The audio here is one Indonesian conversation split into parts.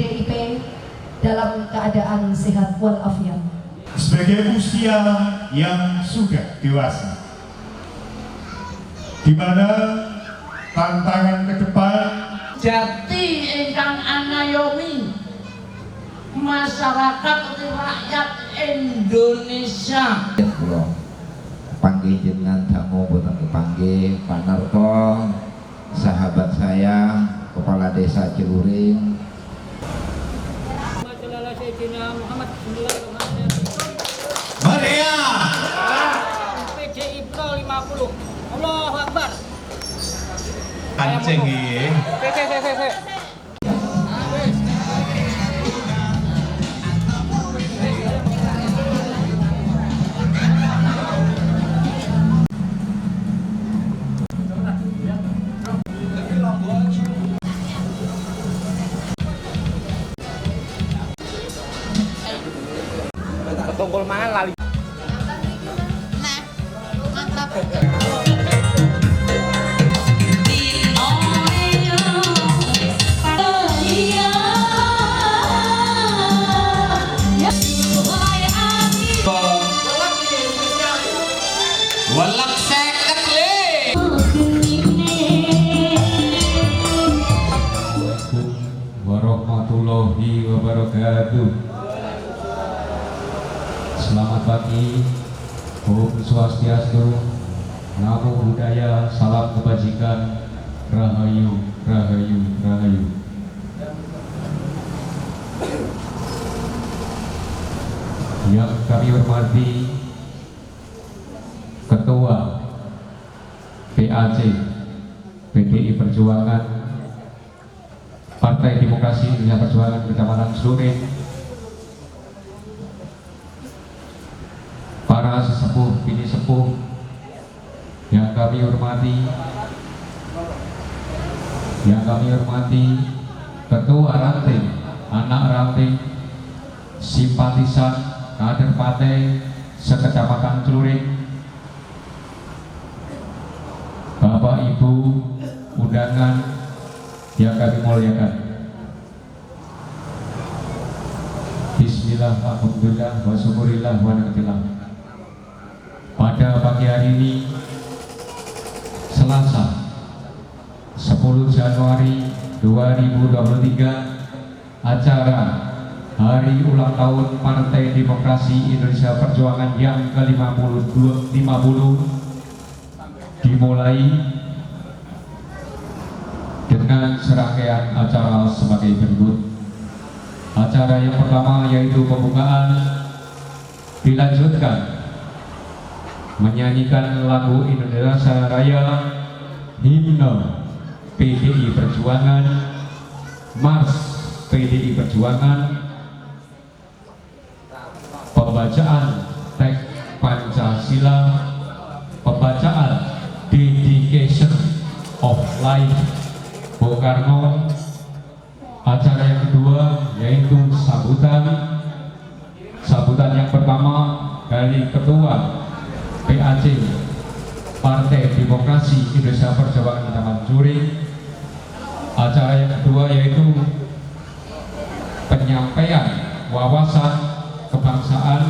PDIP dalam keadaan sehat walafiat. Sebagai usia yang sudah dewasa, di mana tantangan ke depan jati ingkang anayomi masyarakat rakyat Indonesia. Panggih jenengan tamu boten kepanggih Pak Narto, sahabat saya, Kepala Desa Ciluring. Maria PDI Pro 50. Allahu Akbar. kancing iki. Tungkul mangan lali. Nah, mantap. Walak seket le. Warahmatullahi wabarakatuh. Selamat pagi, Om Swastiastu, Namo Buddhaya, salam kebajikan, Rahayu, Rahayu, Rahayu. Yang kami hormati Ketua PAC PDI Perjuangan Partai Demokrasi Indonesia Perjuangan Kecamatan Ciluring, para sesepuh, bini sepuh yang kami hormati, ketua ranting, anak ranting, simpatisan, kader partai sekecamatan Ciluring, Bapak Ibu undangan yang kami muliakan. Bismillah, alhamdulillah, wa syukurillah, wa ni'matillah. Pada pagi hari ini, Selasa 10 Januari 2023, acara Hari Ulang Tahun Partai Demokrasi Indonesia Perjuangan yang ke-50 dimulai dengan serangkaian acara sebagai berikut. Acara yang pertama yaitu pembukaan, dilanjutkan menyanyikan lagu Indonesia Raya, himne PDI Perjuangan, Mars PDI Perjuangan, pembacaan teks Pancasila, pembacaan Dedication of Life Bung Karno. Acara yang kedua yaitu sambutan yang pertama dari Ketua PAC Partai Demokrasi Indonesia Perjuangan Kecamatan Ciluring. Acara yang kedua yaitu penyampaian wawasan kebangsaan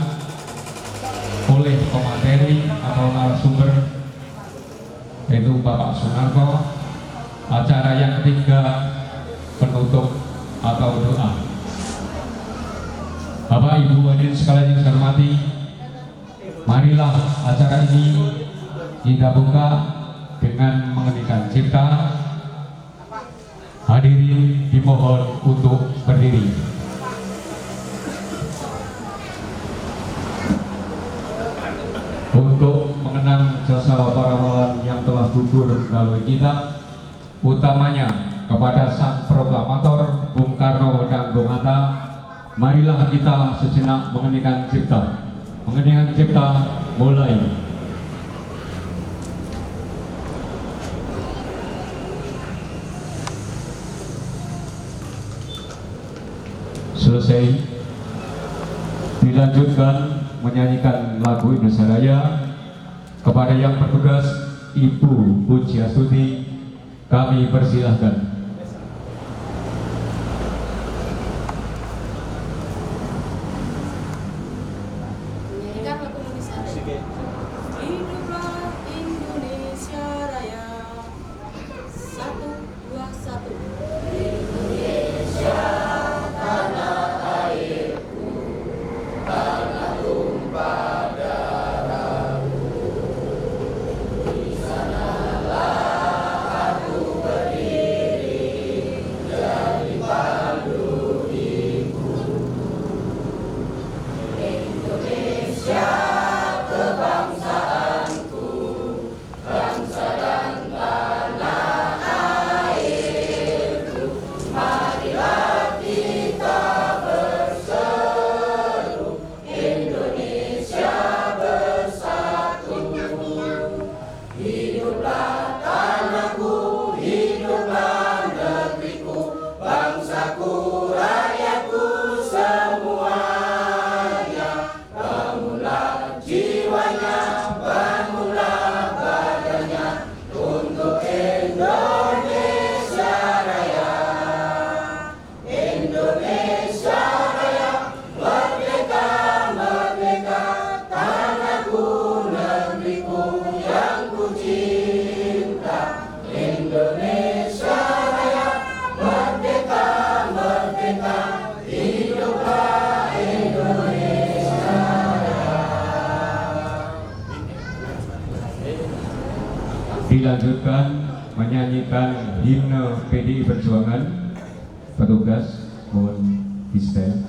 oleh pemateri atau narasumber yaitu Bapak Sunarko. Acara yang ketiga penutup atau doa. Bapak Ibu hadirin sekalian yang saya hormati, marilah acara ini kita buka dengan mengenakan cipta. Hadirin dimohon untuk berdiri. Untuk mengenang jasa para pahlawan yang telah gugur melalui kita, utamanya kepada sang proklamator Bung Karno dan Bung Hatta, marilah kita sejenak mengenakan cipta. Mengenakan cipta mulai. Selesai, dilanjutkan menyanyikan lagu Indonesia Raya. Kepada yang bertugas, Ibu Pujiastuti, kami persilahkan. dilanjutkan menyanyikan himne PDI Perjuangan. Petugas mohon di-stand.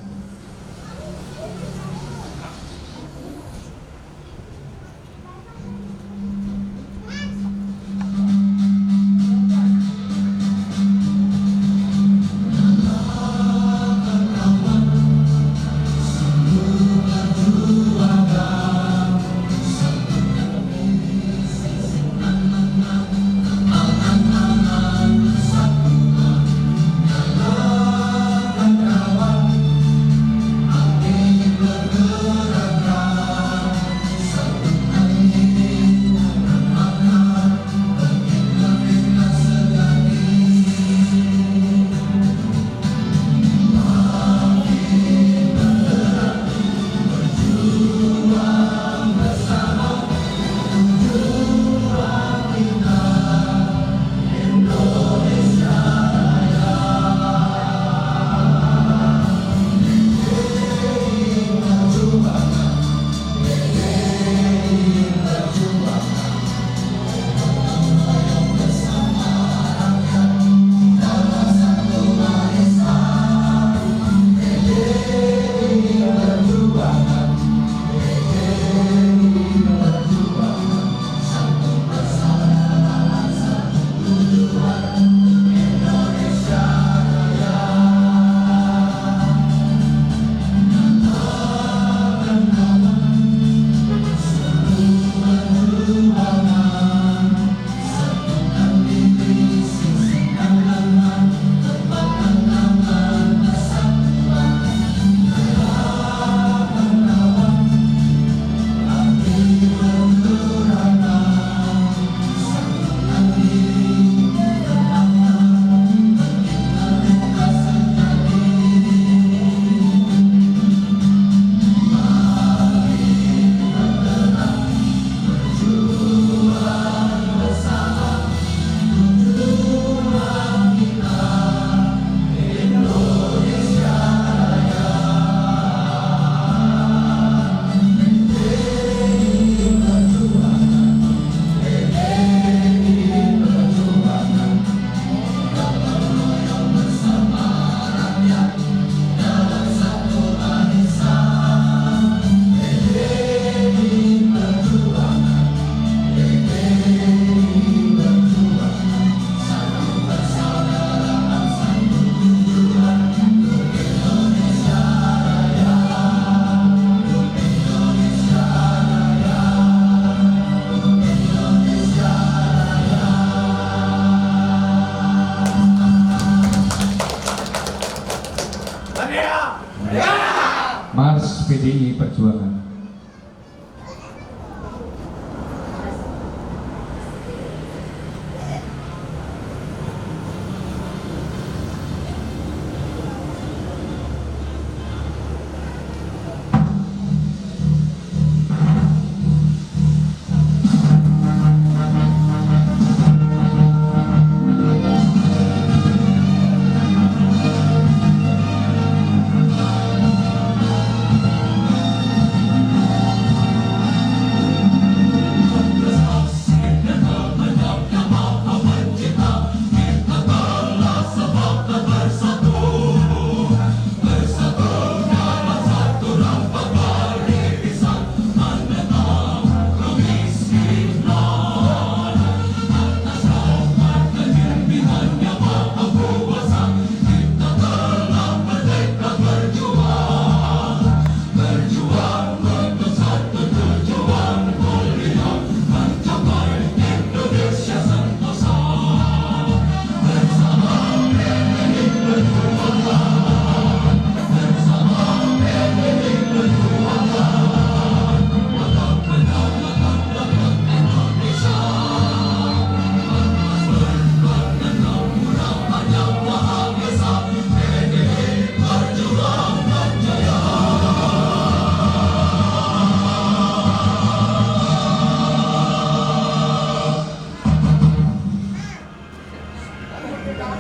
Mars PDI Perjuangan.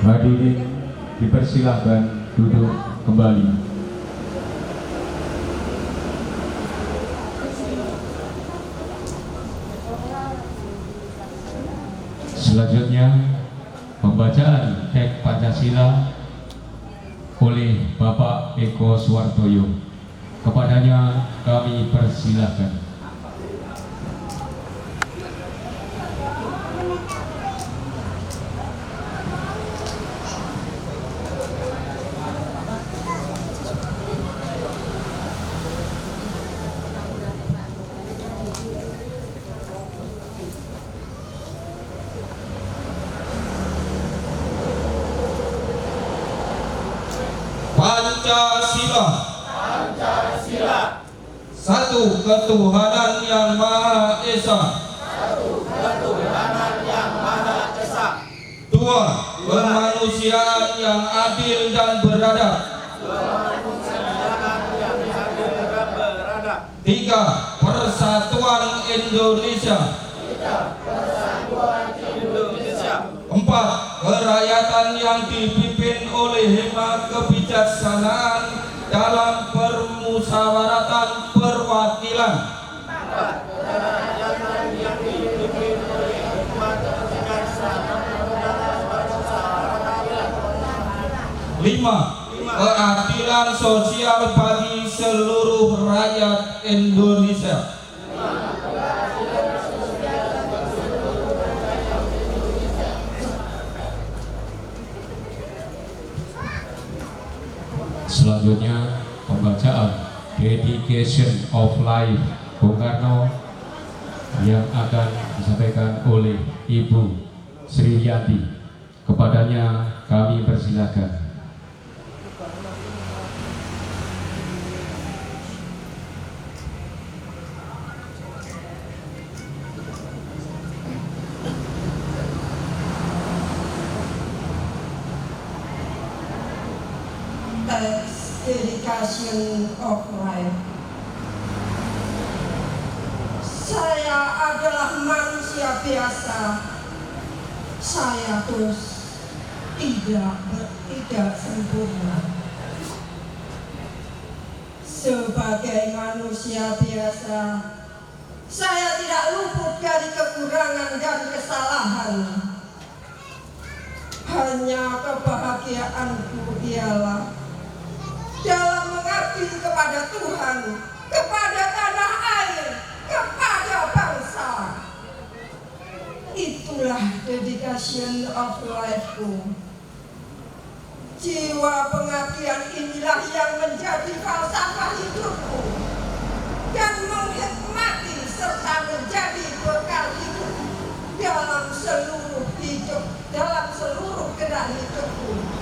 Hadirin dipersilahkan duduk kembali. Selanjutnya pembacaan teks Pancasila oleh Bapak Eko Suwartoyo. Kepadanya kami persilahkan. Pancasila. Satu ketuhanan yang Maha Esa. Dua, kemanusiaan yang adil dan beradab. Tiga, persatuan Indonesia. Empat, kerakyatan yang dipimpin oleh hikmat kebijaksanaan dalam permusyawaratan perwakilan. Lima, keadilan sosial bagi seluruh rakyat Indonesia. Selanjutnya pembacaan Dedication of Life Bung Karno yang akan disampaikan oleh Ibu Sri Yanti. Kepadanya kami persilakan. Dedication of Life. Saya adalah manusia biasa. Saya terus tidak sempurna. Sebagai manusia biasa, saya tidak luput dari kekurangan dan kesalahan. Hanya kebahagiaanku ialah dalam mengabdi kepada Tuhan, kepada tanah air, kepada bangsa. Itulah dedication of life-ku. Jiwa pengabdian inilah yang menjadi falsafah hidupku dan menghikmati serta menjadi bekal hidup dalam seluruh gerak hidupku.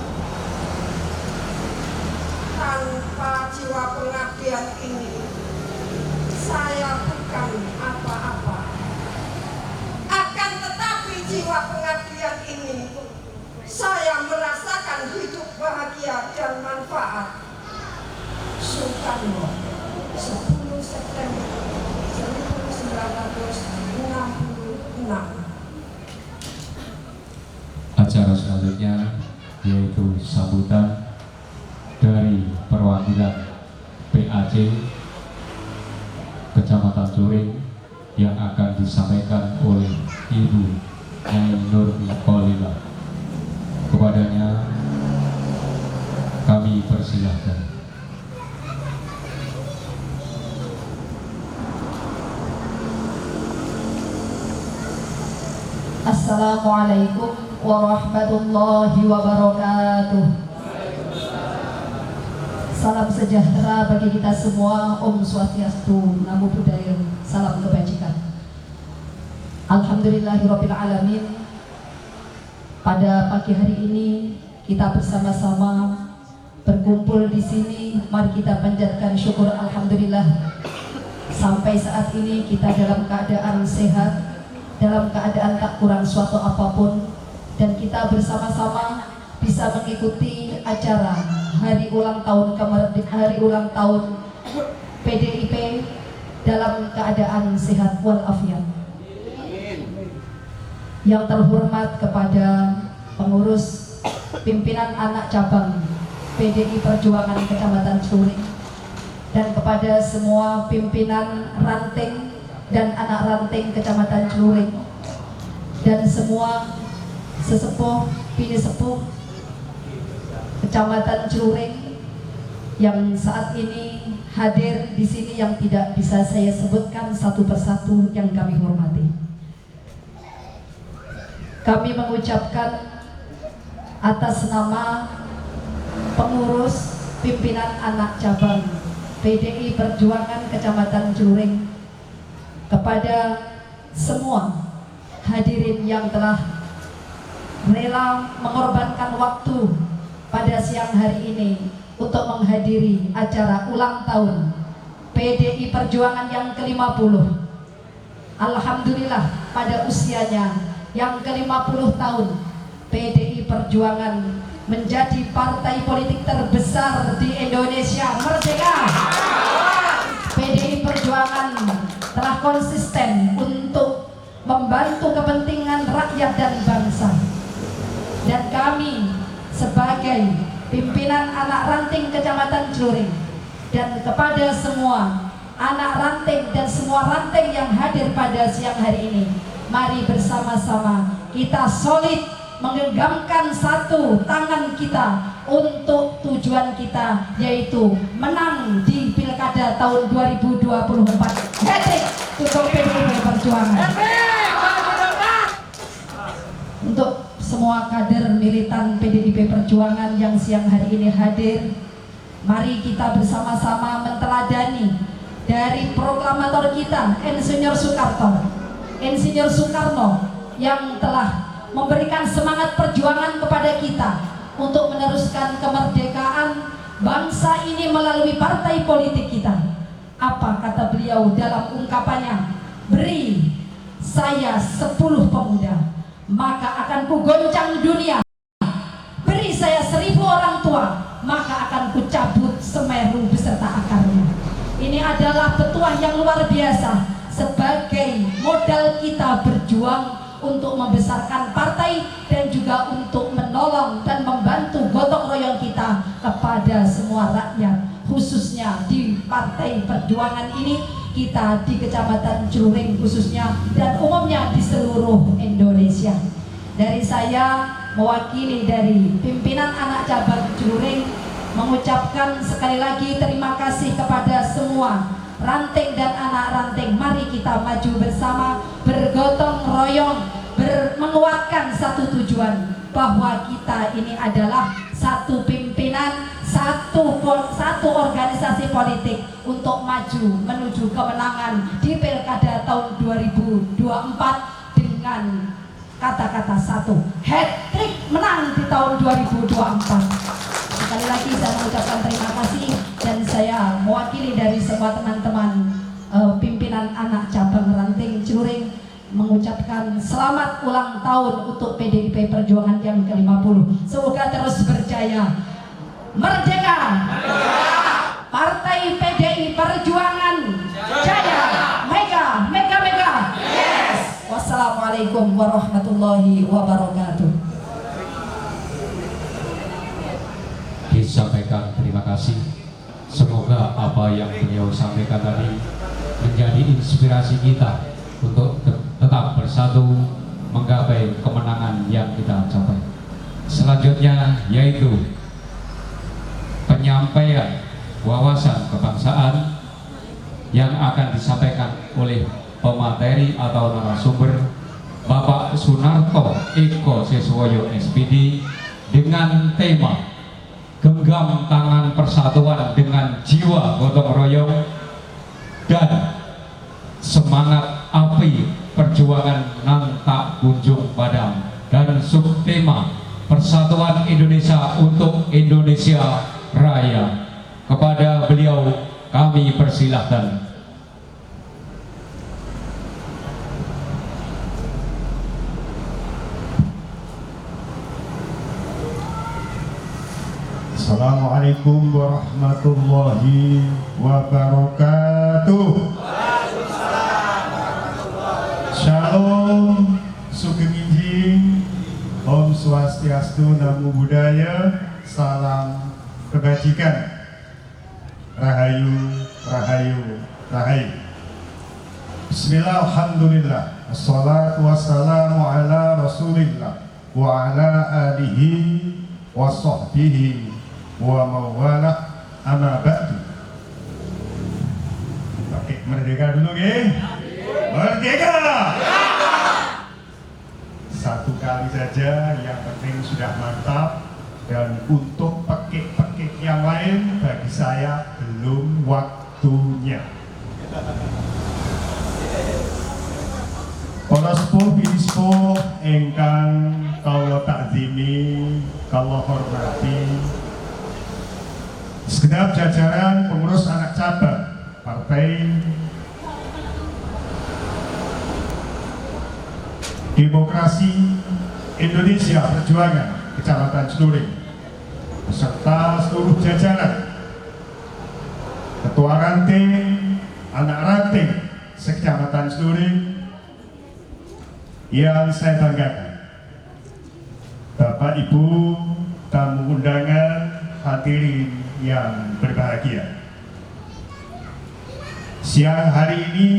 Tanpa jiwa pengabdian ini, saya bukan apa-apa. Akan tetapi jiwa pengabdian ini, saya merasakan hidup bahagia dan manfaat. Soekarno, 10 September 1966. Acara selanjutnya yaitu sambutan dari perwakilan PAC Kecamatan Curing yang akan disampaikan oleh Ibu Nyai Nur Kolila. Kepadanya kami persilahkan. Assalamualaikum warahmatullahi wabarakatuh. Salam sejahtera bagi kita semua. Om Swastiastu, Namo Buddhaya, salam kebajikan. Alhamdulillahirabbil alamin. Pada pagi hari ini kita bersama-sama berkumpul di sini. Mari kita panjatkan syukur alhamdulillah. Sampai saat ini kita dalam keadaan sehat, dalam keadaan tak kurang suatu apapun, dan kita bersama-sama bisa mengikuti acara hari ulang tahun PDIP dalam keadaan sehat walafiat. Yang terhormat kepada pengurus pimpinan anak cabang PDI Perjuangan Kecamatan Curing, dan kepada semua pimpinan ranting dan anak ranting Kecamatan Curing, dan semua sesepuh, bini sepuh Kecamatan Celuring yang saat ini hadir di sini yang tidak bisa saya sebutkan satu persatu yang kami hormati. Kami mengucapkan atas nama pengurus pimpinan anak cabang PDI Perjuangan Kecamatan Celuring kepada semua hadirin yang telah rela mengorbankan waktu pada siang hari ini untuk menghadiri acara ulang tahun PDI Perjuangan yang ke-50. Alhamdulillah pada usianya yang ke-50 tahun PDI Perjuangan menjadi partai politik terbesar di Indonesia merdeka. PDI Perjuangan telah konsisten untuk membantu kepentingan rakyat dan bangsa. Dan kami sebagai pimpinan anak ranting Kecamatan Celuring dan kepada semua anak ranting dan semua ranting yang hadir pada siang hari ini, mari bersama-sama kita solid menggenggamkan satu tangan kita untuk tujuan kita, yaitu menang di Pilkada tahun 2024. Hat-trick untuk PDI Perjuangan. Untuk semua kader militan PDIP Perjuangan yang siang hari ini hadir, mari kita bersama-sama menteladani dari proklamator kita Insinyur Soekarno yang telah memberikan semangat perjuangan kepada kita untuk meneruskan kemerdekaan bangsa ini melalui partai politik kita. Apa kata beliau dalam ungkapannya? Beri saya 10 pemuda, maka akan kugoncang dunia. Beri saya 1000 orang tua, maka akan kucabut Semeru beserta akarnya. Ini adalah petuah yang luar biasa sebagai modal kita berjuang untuk membesarkan partai dan juga untuk menolong dan membantu gotong royong kita kepada semua rakyat, khususnya di Partai Perjuangan ini, kita di Kecamatan Celuring khususnya dan umumnya di seluruh Indonesia. Dari saya mewakili dari pimpinan anak cabang Celuring mengucapkan sekali lagi terima kasih kepada semua ranting dan anak ranting. Mari kita maju bersama, bergotong royong, menguatkan satu tujuan, bahwa kita ini adalah satu pimpinan, satu organisasi politik untuk maju menuju kemenangan di Pilkada tahun 2024 dengan kata-kata satu, hat-trick menang di tahun 2024. Sekali lagi saya mengucapkan terima kasih, dan saya mewakili dari semua teman-teman pimpinan anak cabang ranting Celuring mengucapkan selamat ulang tahun untuk PDIP Perjuangan yang ke-50. Semoga terus berjaya. Merdeka! Partai PDI Perjuangan jaya! Mega! Mega! Mega! Yes! Wassalamualaikum warahmatullahi wabarakatuh. Disampaikan terima kasih. Semoga apa yang beliau sampaikan tadi menjadi inspirasi kita untuk tetap bersatu menggapai kemenangan yang kita capai. Selanjutnya yaitu penyampaian wawasan kebangsaan yang akan disampaikan oleh pemateri atau narasumber Bapak Sunarto Eko Siswoyo SPD dengan tema genggam tangan persatuan dengan jiwa gotong royong dan semangat api perjuangan nan tak kunjung padam, dan subtema Persatuan Indonesia untuk Indonesia Raya. Kepada beliau kami persilahkan. Assalamualaikum warahmatullahi wabarakatuh. Shalom, Sugeng Injing, Om Swastiastu, Namo Buddhaya, salam kebajikan, Rahayu, Rahayu, Rahayu. Bismillah, alhamdulillah, assalatu wassalamu ala rasulillah, wa ala alihi wa sahbihi wa mawalah amma ba'du. Oke, merdeka dulu nggih. Merdeka. Satu kali saja, yang penting sudah mantap. Dan untuk pekik-pekik yang lain bagi saya belum waktunya. Para sepuh binispo ingkang kawula takzimi, kawula hormati, segenap jajaran pengurus anak cabang Partai Demokrasi Indonesia Perjuangan Kecamatan Celuring, beserta seluruh jajaran Ketua Ranting, Anak Ranting Sekecamatan Celuring yang saya banggakan, Bapak Ibu tamu undangan, hadirin yang berbahagia. Siang hari ini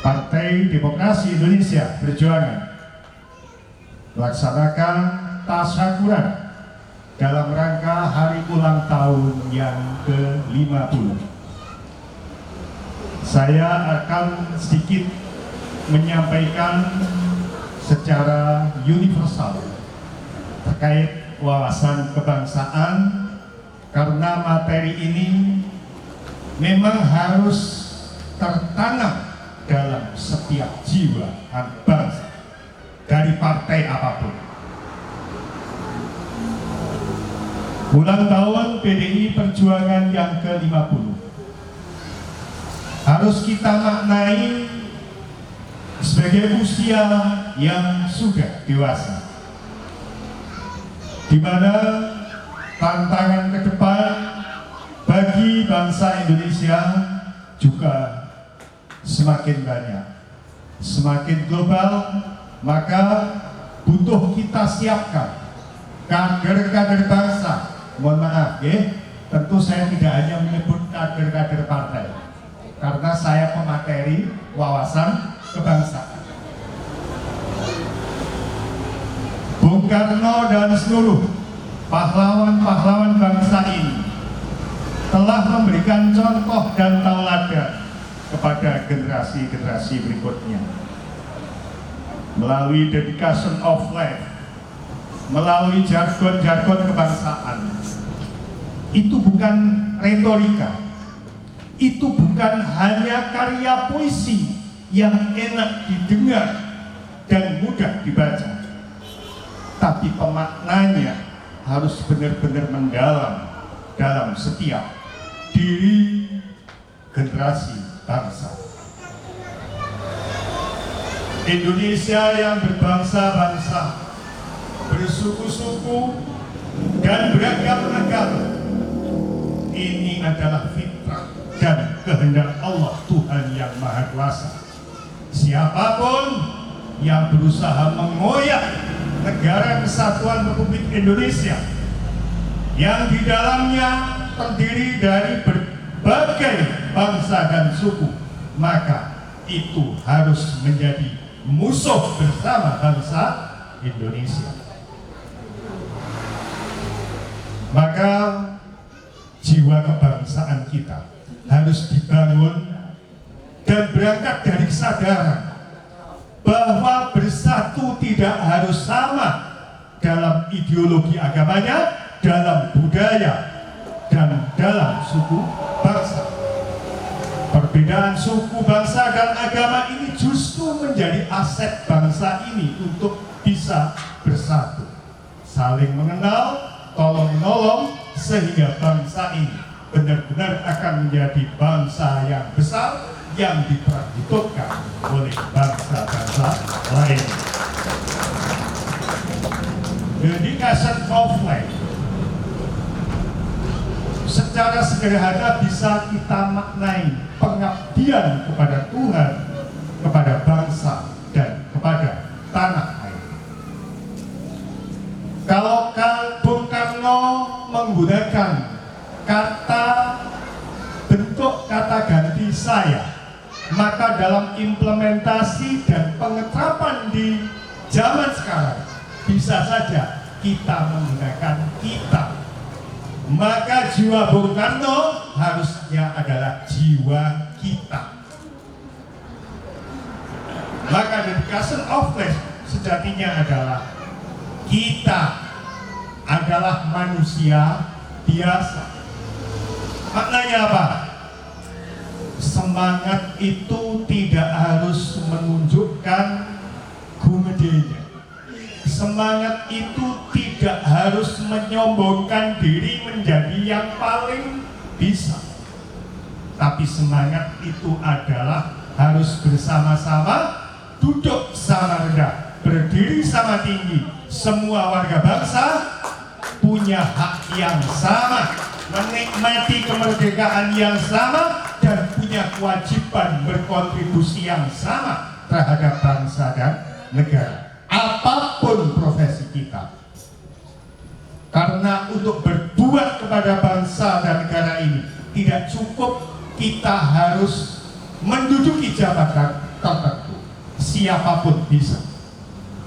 Partai Demokrasi Indonesia Perjuangan melaksanakan tasyakuran dalam rangka hari ulang tahun yang ke-50. Saya akan sedikit menyampaikan secara universal terkait wawasan kebangsaan, karena materi ini memang harus tertanam dalam setiap jiwa anak bangsa dari partai apapun. Ulang tahun PDI Perjuangan yang ke-50 harus kita maknai sebagai usia yang sudah dewasa, di mana tantangan ke depan bagi bangsa Indonesia juga semakin banyak, semakin global. Maka butuh kita siapkan kader-kader bangsa. Mohon maaf ya, tentu saya tidak hanya menyebut kader-kader partai, karena saya pemateri wawasan kebangsaan. Bung Karno dan seluruh pahlawan-pahlawan bangsa ini telah memberikan contoh dan tauladan kepada generasi-generasi berikutnya melalui dedication of life, melalui jargon-jargon kebangsaan. Itu bukan retorika, itu bukan hanya karya puisi yang enak didengar dan mudah dibaca, tapi pemaknanya harus benar-benar mendalam dalam setiap diri generasi bangsa. Indonesia yang berbangsa-bangsa, bersuku-suku, dan beragam agama, ini adalah fitrah dan kehendak Allah Tuhan yang Maha Kuasa. Siapapun yang berusaha mengoyak negara kesatuan Republik Indonesia yang di dalamnya terdiri dari berbagai bangsa dan suku, maka itu harus menjadi musuh bersama bangsa Indonesia. Maka jiwa kebangsaan kita harus dibangun dan berangkat dari kesadaran bahwa bersatu tidak harus sama dalam ideologi agamanya, dalam budaya, dan dalam suku bangsa. Perbedaan suku, bangsa, dan agama ini justru menjadi aset bangsa ini untuk bisa bersatu, saling mengenal, tolong-menolong, sehingga bangsa ini benar-benar akan menjadi bangsa yang besar yang diperhitungkan oleh bangsa-bangsa lain. Dedication of life secara sederhana bisa kita maknai pengabdian kepada Tuhan, kepada bangsa, dan kepada tanah air. Kalau Bung Karno menggunakan bentuk kata ganti saya, maka dalam implementasi dan pengeterapan di Zaman sekarang bisa saja kita menggunakan kita. Maka jiwa Bung Karno harusnya adalah jiwa kita. Maka dedication of flesh sejatinya adalah kita adalah manusia biasa. Maknanya apa? Semangat itu tidak harus menunjukkan gumedenya. Semangat itu tidak harus menyombongkan diri menjadi yang paling bisa. Tapi semangat itu adalah harus bersama-sama, duduk sama rendah, berdiri sama tinggi. Semua warga bangsa punya hak yang sama, menikmati kemerdekaan yang sama, dan punya kewajiban berkontribusi yang sama terhadap bangsa dan negara. Apapun profesi kita. Karena untuk berbuat kepada bangsa dan negara ini tidak cukup kita harus menduduki jabatan tertentu. Siapapun bisa.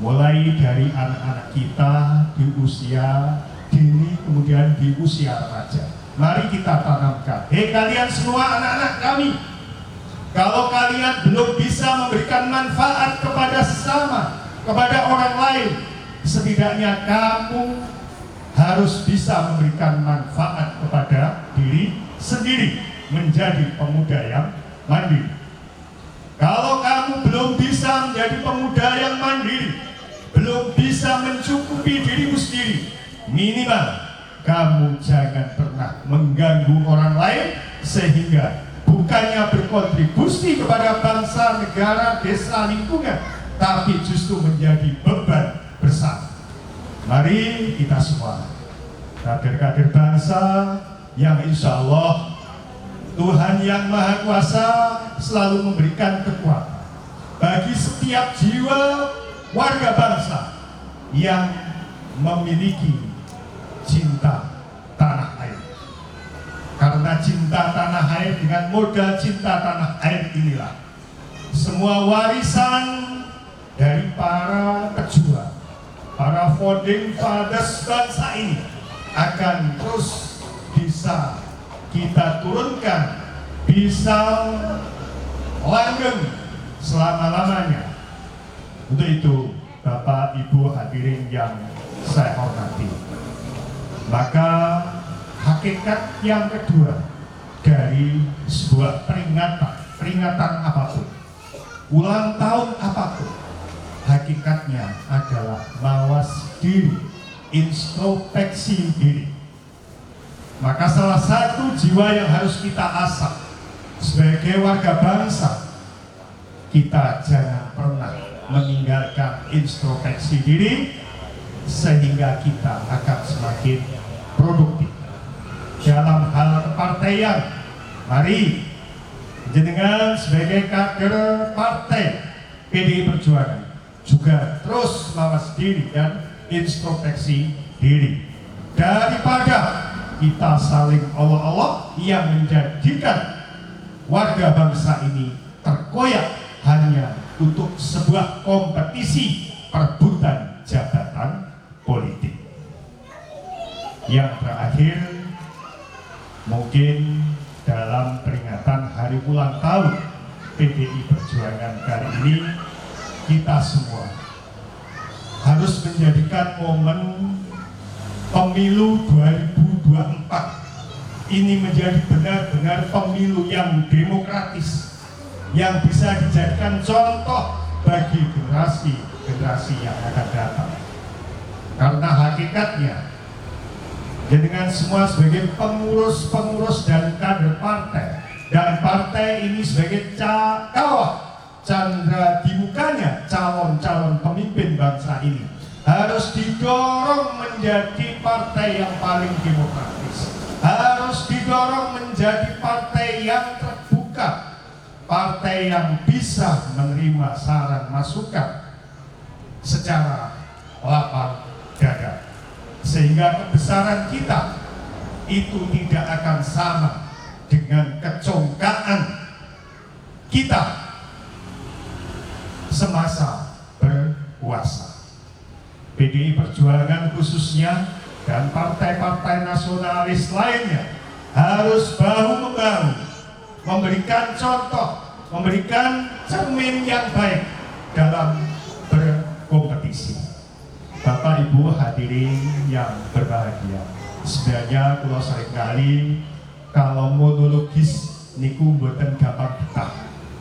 Mulai dari anak-anak kita di usia dini, kemudian di usia remaja. Mari kita tanamkan. Hei kalian semua anak-anak kami, kalau kalian belum bisa memberikan manfaat kepada sesama, kepada orang lain, setidaknya kamu harus bisa memberikan manfaat kepada diri sendiri, menjadi pemuda yang mandiri. Kalau kamu belum bisa menjadi pemuda yang mandiri, belum bisa mencukupi dirimu sendiri, minimal kamu jangan pernah mengganggu orang lain, sehingga bukannya berkontribusi kepada bangsa, negara, desa, lingkungan, tapi justru menjadi beban bersama. Mari kita semua, kader-kader bangsa yang insya Allah Tuhan yang Maha Kuasa selalu memberikan kekuatan bagi setiap jiwa warga bangsa yang memiliki cinta tanah air. Karena cinta tanah air, dengan modal cinta tanah air inilah semua warisan dari para pejuang, para founding fathers bangsa ini akan terus bisa kita turunkan, bisa langgeng selama-lamanya. Untuk itu, Bapak Ibu hadirin yang saya hormati, maka hakikat yang kedua dari sebuah peringatan apapun, ulang tahun apapun, hakikatnya adalah mawas diri, introspeksi diri. Maka salah satu jiwa yang harus kita asah sebagai warga bangsa, kita jangan pernah meninggalkan introspeksi diri, sehingga kita akan semakin produktif dalam hal kepartaian. Mari jenengan sebagai kader partai PDI Perjuangan juga terus mawas diri dan introspeksi diri, daripada kita saling olok-olok yang menjadikan warga bangsa ini terkoyak hanya untuk sebuah kompetisi perebutan jabatan politik. Yang terakhir, mungkin dalam peringatan hari ulang tahun PDI Perjuangan kali ini, kita semua harus menjadikan momen pemilu 2024 ini menjadi benar-benar pemilu yang demokratis, yang bisa dijadikan contoh bagi generasi yang akan datang. Karena hakikatnya jenengan semua sebagai pengurus dan kader partai, dan partai ini sebagai kawah candra di mukanya calon-calon pemimpin bangsa ini, harus didorong menjadi partai yang paling demokratis, harus didorong menjadi partai yang terbuka, partai yang bisa menerima saran masukan secara lapang dada, sehingga kebesaran kita itu tidak akan sama dengan kecongkaan kita semasa berkuasa. PDI Perjuangan khususnya dan partai-partai nasionalis lainnya harus bahu-membahu memberikan contoh, memberikan cermin yang baik dalam berkompetisi. Bapak Ibu hadirin yang berbahagia, sebenarnya kula seringkali kalau monologis niku mboten gampang betah,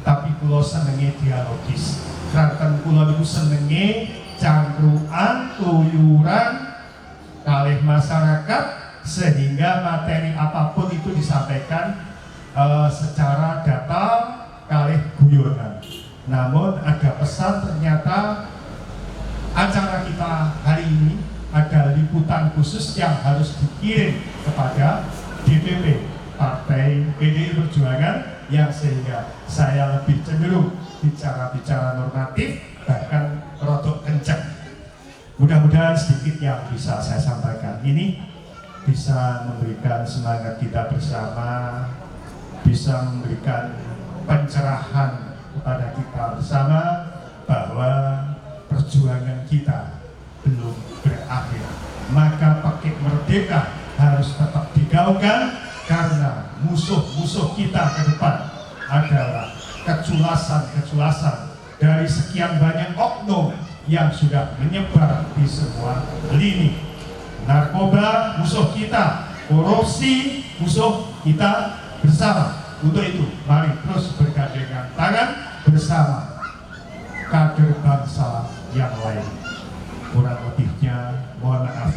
tapi kula senenge dialogis. Kraton kula niku senenge cangkruan, tuyuran kalih masyarakat, sehingga materi apapun itu disampaikan secara data kalih guyonan. Namun ada pesan, ternyata acara kita hari ini ada liputan khusus yang harus dikirim kepada DPP Partai PDI Perjuangan, yang sehingga saya lebih cenderung bicara normatif, bahkan rodok kencang. Mudah-mudahan sedikit yang bisa saya sampaikan ini bisa memberikan semangat kita bersama, bisa memberikan pencerahan kepada kita bersama bahwa perjuangan kita belum berakhir. Maka paket merdeka harus tetap digaungkan, karena musuh-musuh kita ke depan adalah keculasan dari sekian banyak oknum yang sudah menyebar di semua lini. Narkoba musuh kita, korupsi musuh kita bersama. Untuk itu mari terus bergandengan tangan bersama kader bangsa yang lain. Kurang lebihnya mohon maaf,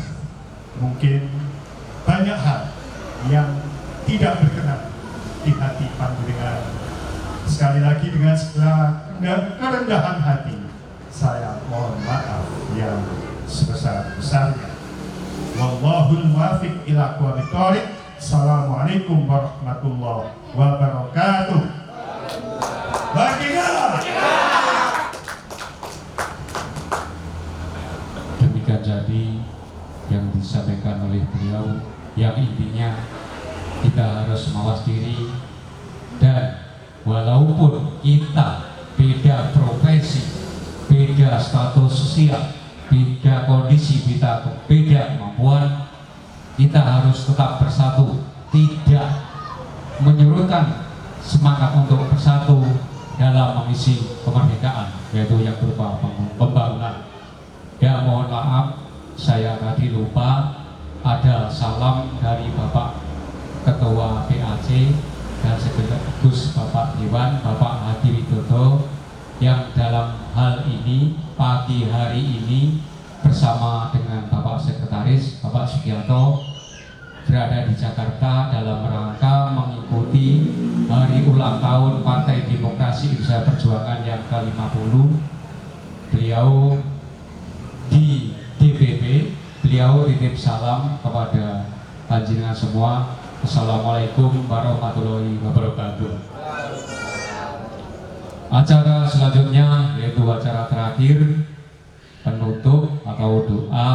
mungkin banyak hal yang tidak berkenan di hati panjenengan. Sekali lagi dengan segala kerendahan hati, saya mohon maaf yang sebesar-besarnya. Wallahul muwaffiq ila aqwamit thoriq. Assalamualaikum warahmatullahi wabarakatuh. Demikian jadi yang disampaikan oleh beliau, yang intinya kita harus mawas diri, dan walaupun kita beda profesi, beda status sosial, beda kondisi, beda kemampuan, kita harus tetap bersatu, tidak menyurutkan semangat untuk bersatu dalam mengisi kemerdekaan, yaitu yang berupa pembangunan. Ya mohon maaf, saya tadi lupa ada salam dari Bapak Ketua PAC dan sekaligus Bapak Dewan, Bapak Hadi Widodo, yang dalam hal ini pagi hari ini bersama dengan Bapak Sekretaris Bapak Sugiarto berada di Jakarta dalam rangka mengikuti hari ulang tahun Partai Demokrasi Indonesia Perjuangan yang ke-50. Beliau di DPP, beliau titip salam kepada panjenengan semua. Assalamualaikum warahmatullahi wabarakatuh. Acara selanjutnya yaitu acara terakhir, penutup atau doa.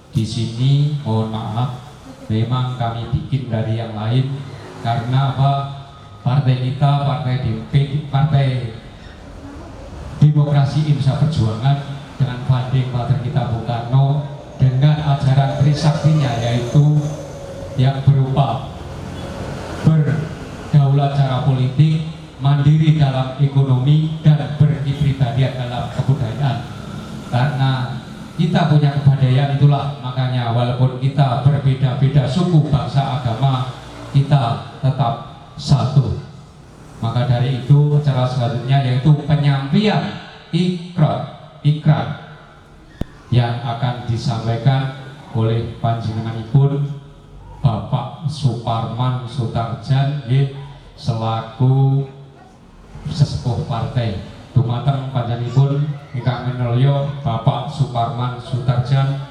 Di sini mohon maaf, memang kami bikin dari yang lain karena apa? Partai kita, Partai Demokrasi Indonesia Perjuangan dengan funding Father kita Bung Karno, dengan ajaran trisaktinya, yaitu yang berupa berdaulat cara politik, mandiri dalam ekonomi, dan berkepribadian dalam kebudayaan. Karena kita punya kebudayaan, itulah makanya walaupun kita berbeda-beda suku, bangsa, agama, kita tetap satu. Maka dari itu acara selanjutnya yaitu penyampaian ikrar yang akan disampaikan oleh panjenenganipun Bapak Suparman Sutarjan selaku sesepuh partai. Dumateng panjenenganipun ingkang minulya Bapak Suparman Sutarjan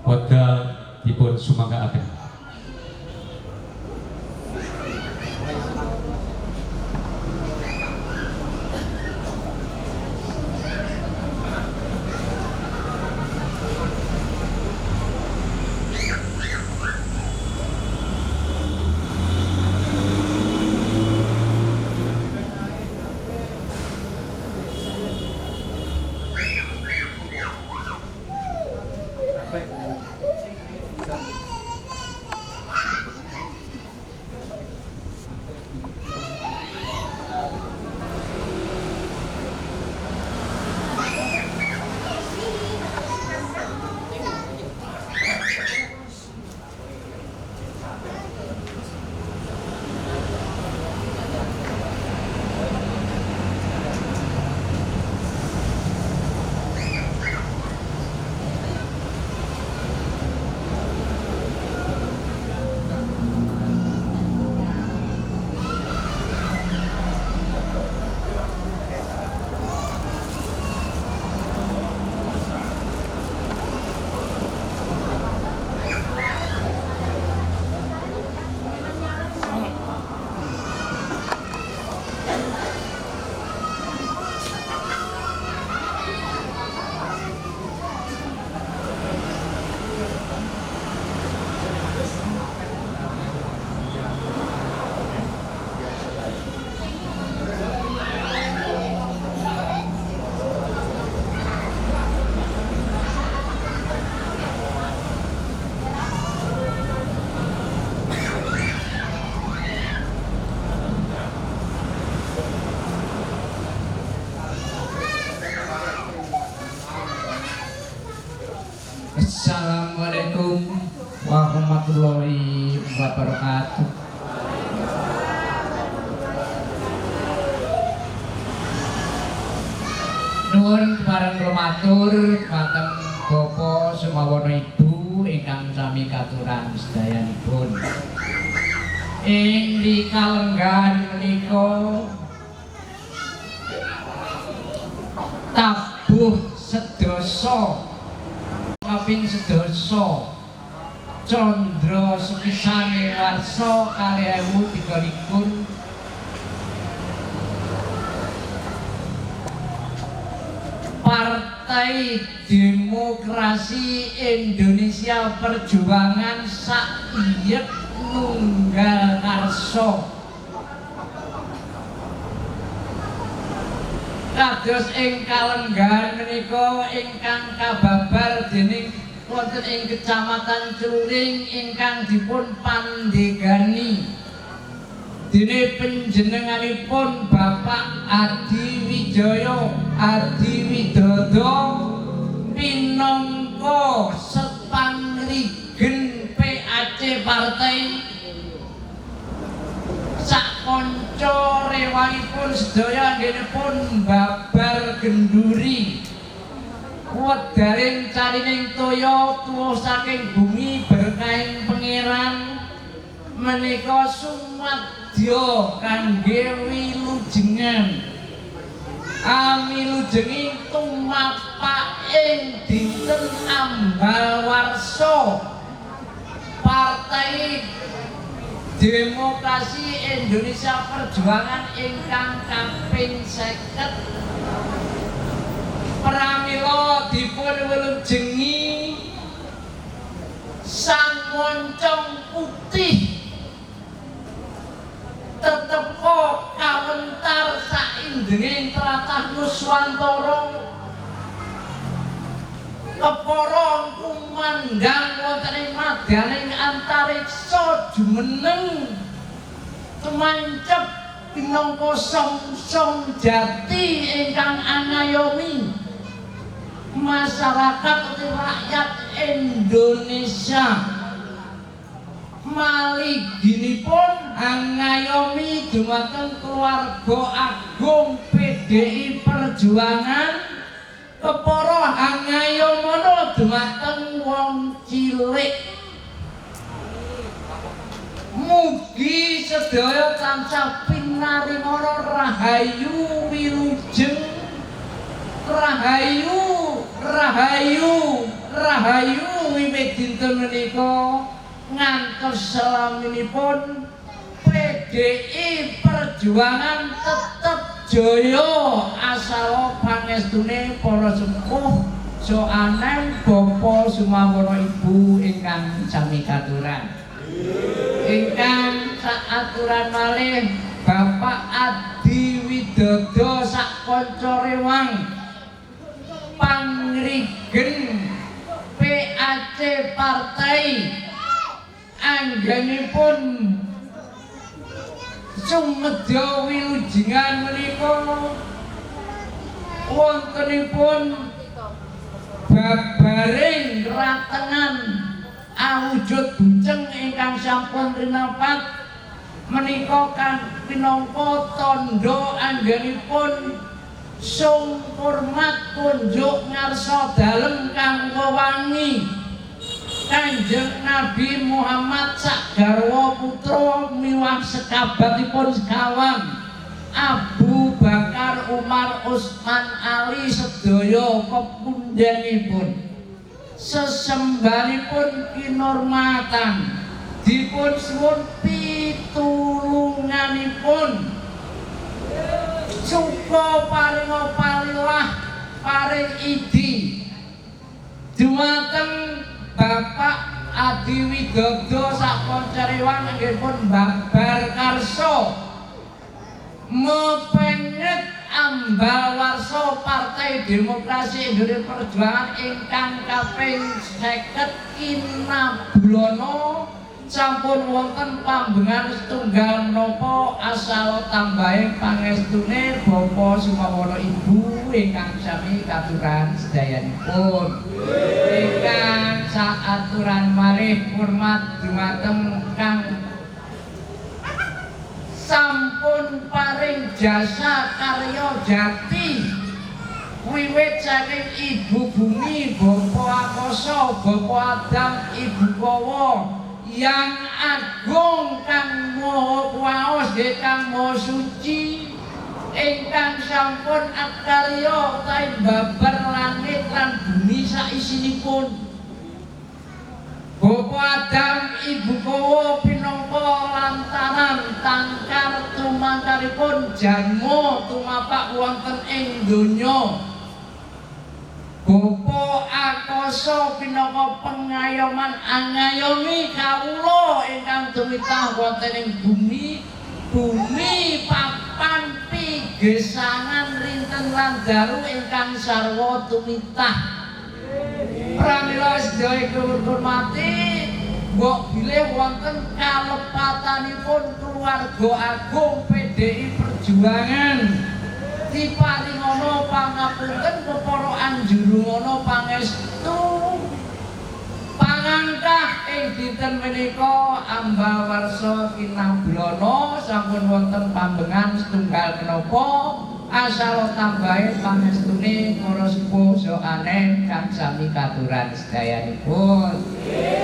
wekdal dipun sumanggaaken. wabarakatuh. Nuwun bareng rumatur dhateng Bapak Sumawana Ibu ingkang sami katuran sedayanipun. Ing dikalenggan menika tabuh sedasa kaping sedasa Candra sepisane warsa 2023 Partai Demokrasi Indonesia Perjuangan Saiyet Nunggal Karso kados ing kalenggan menika ingkang kababar dening wonten ing Kecamatan Celuring ingkang dipun pandegani dene panjenenganipun Bapak Adi Wijaya Adi Widodo minangka Sepangrigen PAC Partai sakonco rewangipun sedaya anggenipun babar genduri wedaring carining toya tuwuh saking bumi berkahing pangeran menika sumadya kangge wilujengan amilujenging tumapak ing dinten ambal warsa Partai Demokrasi Indonesia Perjuangan ingkang kaping 50 pramila dipun wilujengi sang moncong putih tetepo kawentar saindenging tlatah Nuswantara kepara kumandang wonten ing madyaning antariksa jumeneng tumancep pinangka song-song jati ingkang anayomi masyarakat rakyat Indonesia maliginipun angayomi dumateng keluarga agung PDI Perjuangan kepara angayomono dumateng wong cilik mugi sedaya tansah pinaringa rahayu wilujeng rahayu rahayu rahayu wiwit dinten menika ngantos salaminipun PDI Perjuangan tetep jaya asal pangestune para sepuh soanen Bapak Sumawana Ibu ingkang sami katuran ingkang saaturan malih Bapak Adi Widodo sakonco rewang Pangrigen PAC Partai anggenipun sumedya wilujengan menika wontenipun babaring ratengan awujud bujeng ingkang sampun rinapat menika kan pinangka tandha anggenipun sung hormat kunjuk ngarsa dalem kang wewangi Kanjeng Nabi Muhammad sak garwa putra miwah sekabatipun sekawan Abu Bakar Umar Utsman Ali sedaya pepundhenipun sesembanipun kinurmatan dipun suwun pitulunganipun suka paringa parilah paring idi dumateng Bapak Adi Widodo sakoncerewang anggenipun babar karso mepenget ambal warsa Partai Demokrasi Indonesia Perjuangan ingkang kaping 50 kinabulana sampun wonten pambengan setunggal menapa asal tambahing pangestune Bapak Sumawana Ibu ingkang sami katuran sedayanipun ingkang saaturan malih hormat dumateng Kang dipun paring jasa karya jati wiwit saking Ibu Bumi, Bapa Akasa, Bapa Adam, Ibu Kawa yang agung kang maha kuwaos nggih kang maha suci ingkang sampun akarya utawi babar langit lan bumi saisinipun. Bapa Adam, Ibu Kawa pinangka lantaran tangkar tumangkaripun janma tumapak wonten ing donya. Bapa Akasa pinangka pengayoman angayomi kawula ingkang tumitah wonten ing bumi. Bumi papan pigesangan rinten lan daru ingkang sarwa tumitah. Pramila sedaya hormati, mbok bilih wonten kalepatanipun keluarga agung PDI Perjuangan. Diparingono pangapunten kepara anjurumono pangestu pangangkah ing dinten menika ambawarsa kinabulana sampun wonten pambengan setunggal menapa asal tambahe pangestune para sepuh soane kang sami katuran sedayanipun.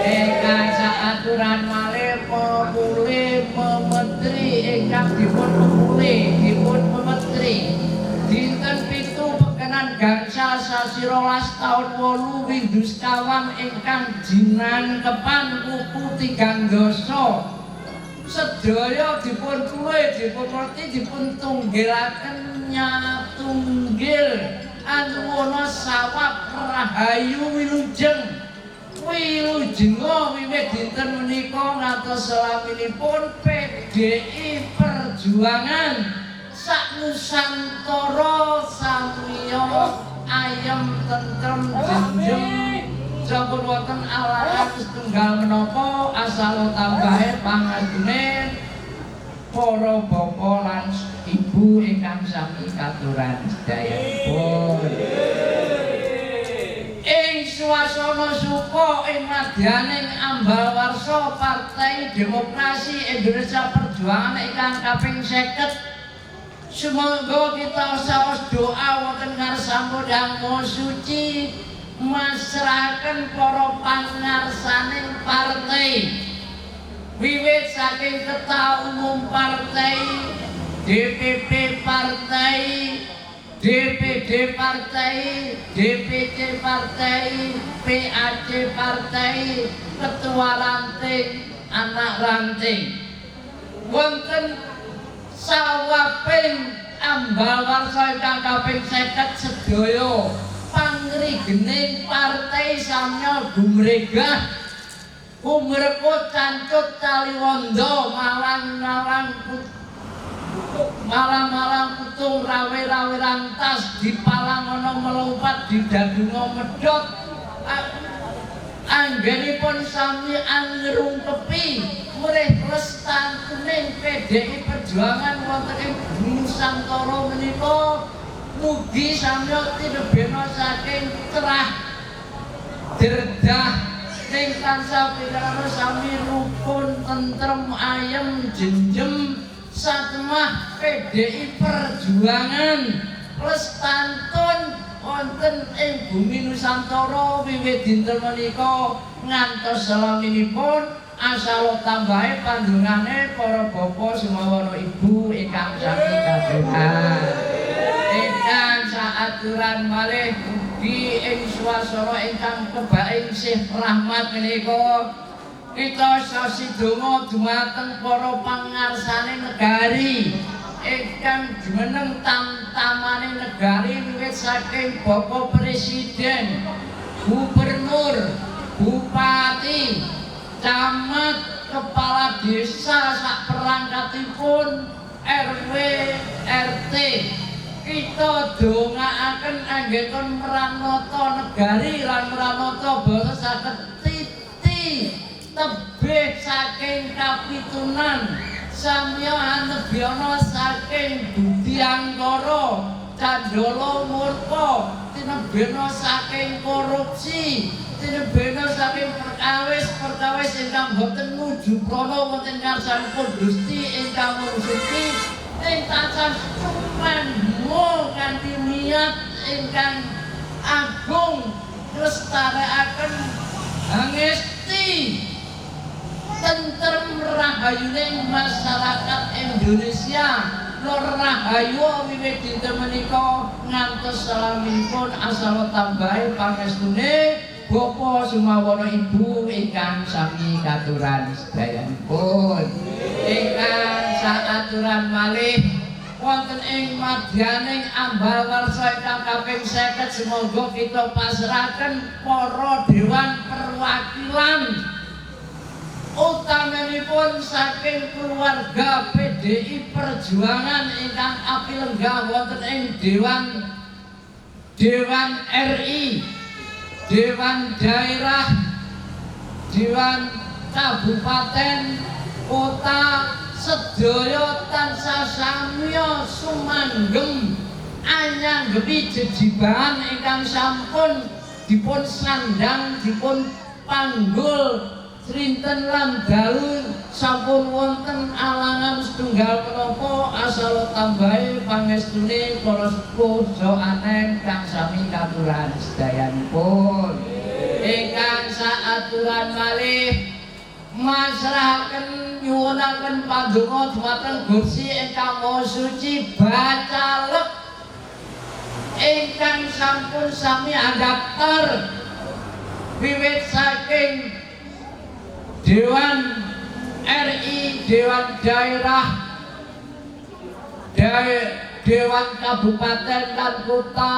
Ingkang saaturan malih pemulih memetri ingkang dipun memetri dinten 7 pekenan gangsal sasi 12 taun 8 Windus Kawan ingkang jinangkepan kuku 3 dosa sedaya dipun tulis dipun ngerti dipun tunggilaken nyatunggil anuwana sawab rahayu wilujeng wiwit dinten menika ngantos salaminipun PDI Perjuangan sak Nusantara samiya ayem tentrem jenjem sampun wonten alaran setunggal menapa asal tambahe pangantune para bapa lan ibu ingkang sami katuran sedayanipun. Ing swasana suka ing madyaning ambalwarsa Partai Demokrasi Indonesia Perjuangan ingkang kaping 50. Semoga kita saos doa wonten ngarsampun Yang Maha Suci masrahaken para pangarsaning partai wiwit saking ketua umum partai, DPP partai, DPD partai, DPC partai, PAC partai, ketua ranting, anak ranting. Wonten sawaping ambalwarsa ingkang kaping 50 sedaya pangrigening partai samya gumregah umrekut cancut caliwondo malang putung rawe-rawe rantas dipalangono melompat didadungo medhot anggenipun sami angrungkepi murih lestantuning PDI Perjuangan wonten ing Nusantara menika mugi samya tinebena saking cerah derdah ning tansah pirana sami rukun tentrem ayem jenjem satemah PDI Perjuangan lestantun wonten ing bumi Nusantara wiwit dinten menika ngantos salaminipun asal tambahe pandungane para bapa sumawana ibu ingkang sami katuran ingkang saaturan malih mugi ing swasana ingkang kebaing sih rahmat menika kita sasidonga dumateng para pangarsane negari ingkang jumeneng tamtamane negari wiwit saking Bapak Presiden, Gubernur, Bupati, Camat, Kepala Desa sak perangkatipun RW, RT kita dongaaken anggenipun mranata negari lan mranata basa saged titi tebih saking kapitunan samya anebyana saking Budiangkara Candala murka tinebena saking korupsi tinebena saking perkawis ingkang boten nuju prana wonten ngarsanipun Gusti ingkang Maha Suci ing tansah sumandha kanthi niat ingkang agung nglestarekaken hangesti tentrem rahayuning masyarakat Indonesia. Nur rahayu wiwit dinten menika ngantos salaminipun asal tambahe pangestune Bapa Sumawana Ibu ingkang sami katuran sedayanipun. Ingkang saaturan malih wonten ing madyaning ambal warsa ingkang kaping 50 semoga kita pasrahaken para dewan perwakilan utamanipun saking keluarga PDI Perjuangan ingkang api lenggah wonten ing Dewan RI, Dewan Daerah, Dewan Kabupaten, Kota sedaya tansah samya sumanggem anyanggepi jejibahan ingkang sampun dipun sandang dipun panggul Trinten lan dalu sampun wonten alangan setunggal menapa asal tambahe pangestune para sepuh soanen kang sami katuran sedayanipun. Ingkang saaturan malih masrahaken nyuwunaken pandonga dhumateng Gusti ingkang Maha Suci bacalek ingkang sampun sami andhaptar wiwit saking Dewan RI, Dewan Daerah, Dewan Kabupaten dan Kota,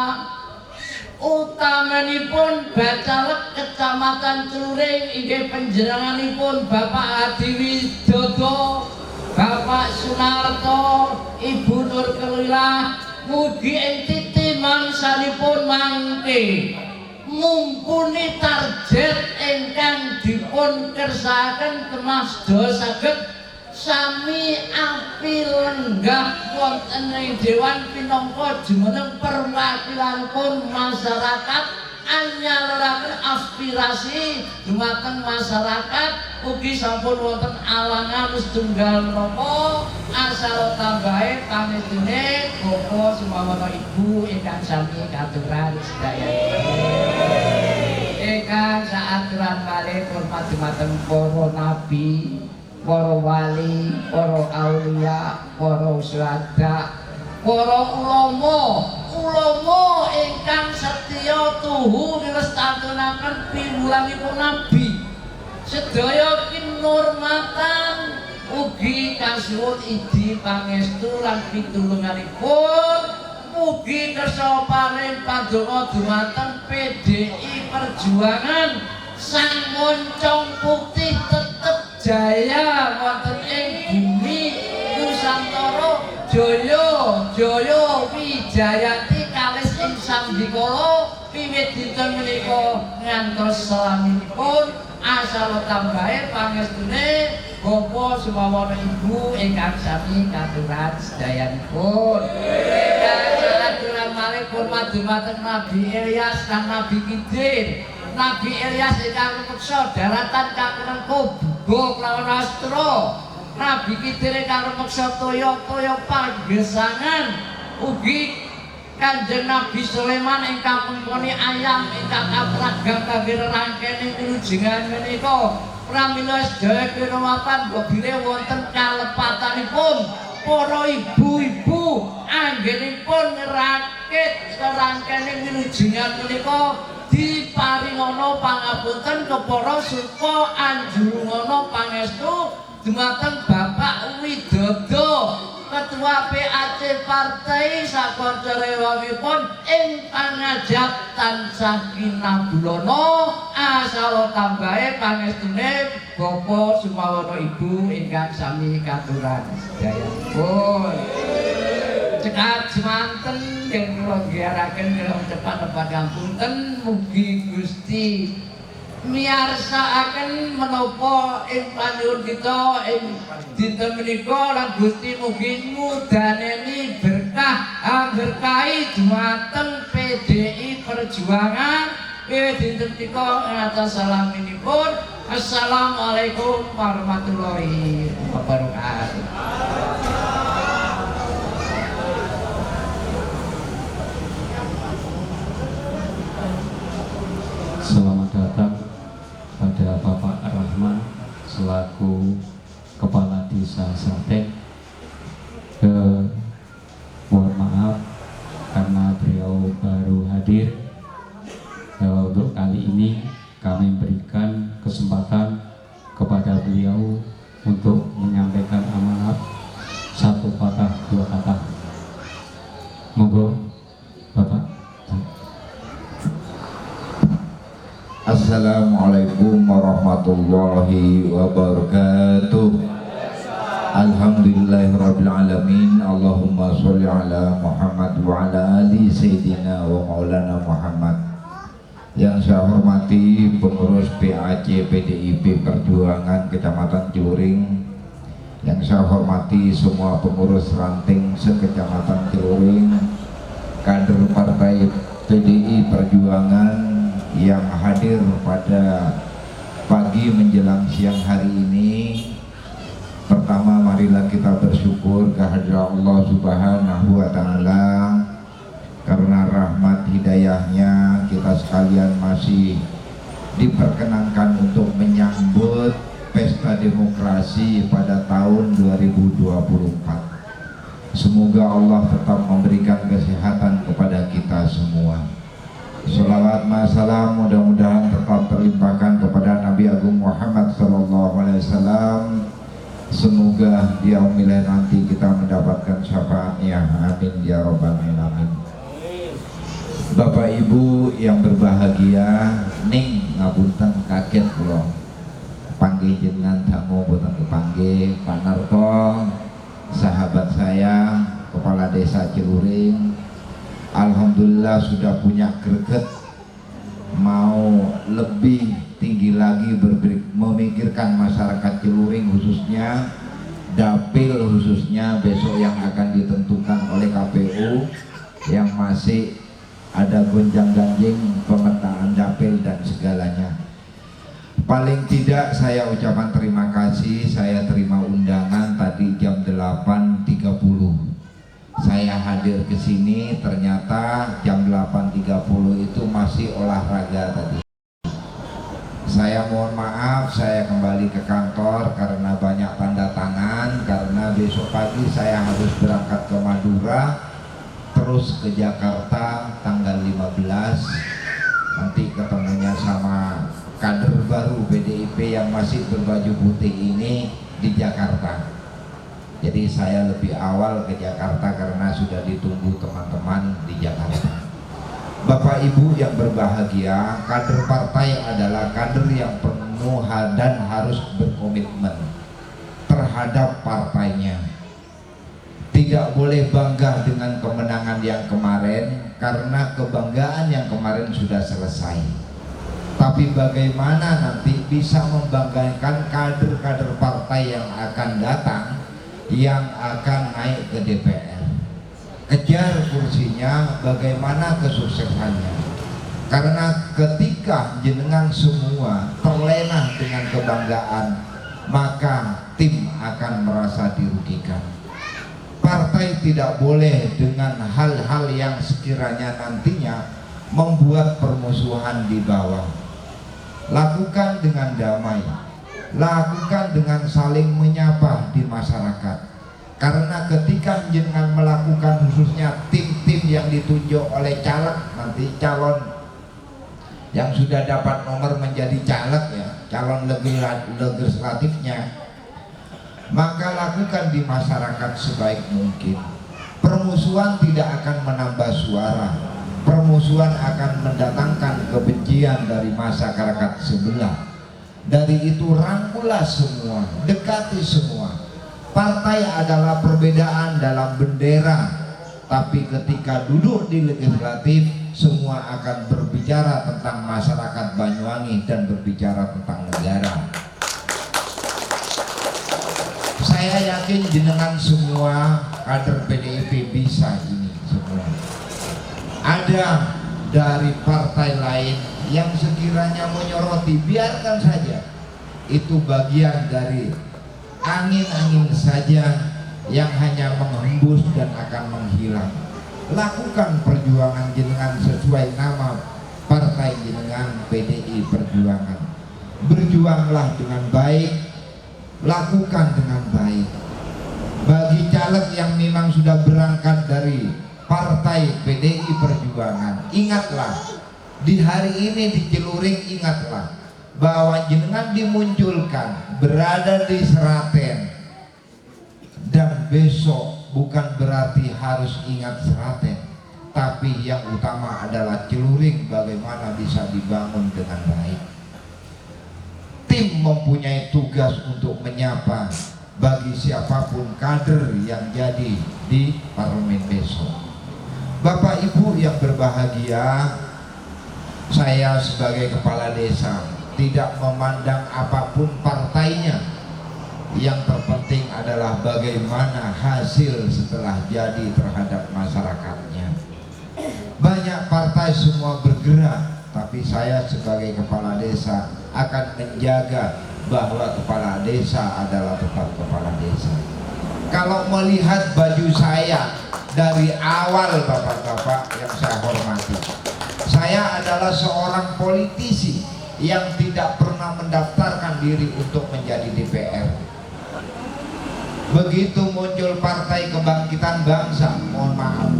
utamanipun bacalek Kecamatan Celuring inggih panjenenganipun Bapak Hadi Widodo, Bapak Sunarto, Ibu Nur Kelilah, mugi ing titi mangsanipun mangke mumpuni target ingkang dipun kersakaken kemasda saged sami api lenggah wonten ing dewan pinangka jumeneng perwakilanipun masyarakat anyaluraken aspirasi dumateng masyarakat ugi sampun wonten alangan setunggal menapa asal tambahe pamedune Bapa Sumawana Ibu ingkang sami katuran sedayanipun. Ingkang saaturan malih hormat dumateng para nabi, para wali, para aulia, para syuhada, para ulama ingkang setya tuhu nglestarenaken piwulanipun nabi. Sedaya kinurmatan ugi kasuwun idi pangestu lan pitulunganipun. Mugi kersa paring pandonga dumateng PDI Perjuangan sang moncong putih tetep jaya wonten ing bumi Nusantara Jaya Wijayati kalis ing sambikala wiwit dinten menika ngantos salaminipun asal tambahe pangestune Bapa Sumawana Ibu ingkang sami katuran sedayanipun. Aturan malih hormat dumateng Nabi Ilyas lan Nabi Khidir. Nabi Ilyas ingkang rumeksa daratan kakeneng Kubo kelawan Astra. Nabi Khidir ingkang rumeksa toya-toya panggesangan. Ugi Kanjeng Nabi Sulaiman ingkang mengkoni ayam ingkang kapragang kangge rerangkening wilujengan menika. Pramila sedaya kinawatan bile wonten kalepatanipun para ibu-ibu anggenipun ngerakit serangkening wilujengan menika diparingana pangapunten kepara supa anjurungana pangestu dumateng Bapak Widodo Ketua PAC Partai sakonca rewangipun ing pangajap tansah kinabulana asal tambahe pangestune Bapa Sumawana Ibu ingkang sami katuran sedayanipun. Cekap semanten yen kula nggiharaken kula cepat-cepat ngapunten mugi Gusti miyarsakaken menapa ing panuwun kita ing dinten menika lan Gusti mugi mudaneni berkahi dumateng PDI Perjuangan wiwit dinten menika ngatos salaminipun. Assalamualaikum warahmatullahi wabarakatuh. Mohon maaf karena beliau baru hadir. Untuk kali ini kami berikan kesempatan kepada beliau untuk menyampaikan amanat satu patah dua kata. Monggo Bapak. Assalamualaikum warahmatullahi wabarakatuh. Alhamdulillahirrabbilalamin. Allahumma sholli ala Muhammad wa ala ali Sayyidina wa maulana Muhammad. Yang saya hormati pengurus PAC PDIP Perjuangan Kecamatan Ciluring, yang saya hormati semua pengurus ranting sekecamatan Ciluring, kader partai PDI Perjuangan yang hadir pada pagi menjelang siang hari ini. Pertama, marilah kita bersyukur kehadirat Allah Subhanahu wa Ta'ala, karena rahmat hidayahnya kita sekalian masih diperkenankan untuk menyambut pesta demokrasi pada tahun 2024. Semoga Allah tetap memberikan kesehatan kepada kita semua. Salawat masalam mudah-mudahan tetap terlimpahkan kepada Nabi Agung Muhammad SAW. Semoga di yaumil nanti kita mendapatkan syafaatnya. Amin ya rabbal alamin. Bapak Ibu yang berbahagia, ning ngapunten kaget kula. Panggih jenengan tamu boten kepanggih Pak Narto, sahabat saya, Kepala Desa Ciluring. Alhamdulillah sudah punya greget mau lebih tinggi lagi memikirkan masyarakat Ciluring, khususnya dapil, khususnya besok yang akan ditentukan oleh KPU yang masih ada gonjang-ganjing pemetaan dapil dan segalanya. Paling tidak saya ucapan terima kasih. Saya terima undangan tadi jam 8.30. Saya hadir ke sini, ternyata jam 8.30 itu masih olahraga tadi. Saya mohon maaf, saya kembali ke kantor karena banyak tanda tangan, karena besok pagi saya harus berangkat ke Madura, terus ke Jakarta tanggal 15. Nanti ketemunya sama kader baru PDIP yang masih berbaju putih ini di Jakarta. Jadi saya lebih awal ke Jakarta karena sudah ditunggu teman-teman di Jakarta. Bapak Ibu yang berbahagia, kader partai adalah kader yang penuh dan harus berkomitmen terhadap partainya. Tidak boleh bangga dengan kemenangan yang kemarin, karena kebanggaan yang kemarin sudah selesai. Tapi bagaimana nanti bisa membanggakan kader-kader partai yang akan datang, yang akan naik ke DPR. Kejar kursinya, bagaimana kesuksesannya. Karena ketika jenengan semua terlena dengan kebanggaan, maka tim akan merasa dirugikan. Partai tidak boleh dengan hal-hal yang sekiranya nantinya membuat permusuhan di bawah. Lakukan dengan damai, lakukan dengan saling menyapa di masyarakat. Karena ketika jenengan melakukan, khususnya tim-tim yang ditunjuk oleh caleg, nanti calon yang sudah dapat nomor menjadi caleg, ya, calon legislatifnya, maka lakukan di masyarakat sebaik mungkin. Permusuhan tidak akan menambah suara, permusuhan akan mendatangkan kebencian dari masyarakat sebelah. Dari itu rangkulah semua, dekati semua. Partai adalah perbedaan dalam bendera, tapi ketika duduk di legislatif, semua akan berbicara tentang masyarakat Banyuwangi dan berbicara tentang negara. Saya yakin jenengan semua kader PDIP bisa ini semua. Ada dari partai lain yang sekiranya menyoroti, biarkan saja. Itu bagian dari angin-angin saja yang hanya menghembus dan akan menghilang. Lakukan perjuangan jenengan sesuai nama partai jenengan, PDI Perjuangan. Berjuanglah dengan baik, lakukan dengan baik. Bagi calon caleg yang memang sudah berangkat dari Partai PDI Perjuangan, ingatlah di hari ini di Ciluring, ingatlah bahwa jenengan dimunculkan berada di Seraten, dan besok bukan berarti harus ingat Seraten, tapi yang utama adalah Ciluring bagaimana bisa dibangun dengan baik. Tim mempunyai tugas untuk menyapa bagi siapapun kader yang jadi di parlemen besok. Bapak Ibu yang berbahagia, saya sebagai kepala desa tidak memandang apapun partainya. Yang terpenting adalah bagaimana hasil setelah jadi terhadap masyarakatnya. Banyak partai semua bergerak, tapi saya sebagai kepala desa akan menjaga bahwa kepala desa adalah tetap kepala desa. Kalau melihat baju saya dari awal, bapak-bapak yang saya hormati, saya adalah seorang politisi yang tidak pernah mendaftarkan diri untuk menjadi DPR. Begitu muncul Partai Kebangkitan Bangsa, mohon maaf,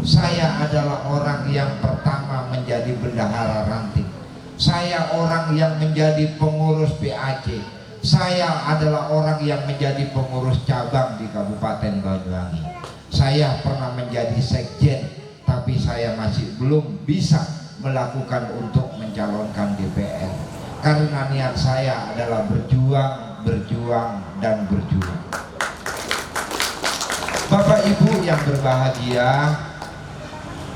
saya adalah orang yang pertama menjadi bendahara ranting. Saya orang yang menjadi pengurus PAC. Saya adalah orang yang menjadi pengurus cabang di Kabupaten Banyuwangi. Saya pernah menjadi sekjen, tapi saya masih belum bisa melakukan untuk mencalonkan DPR. Karena niat saya adalah berjuang, dan berjuang. Bapak Ibu yang berbahagia,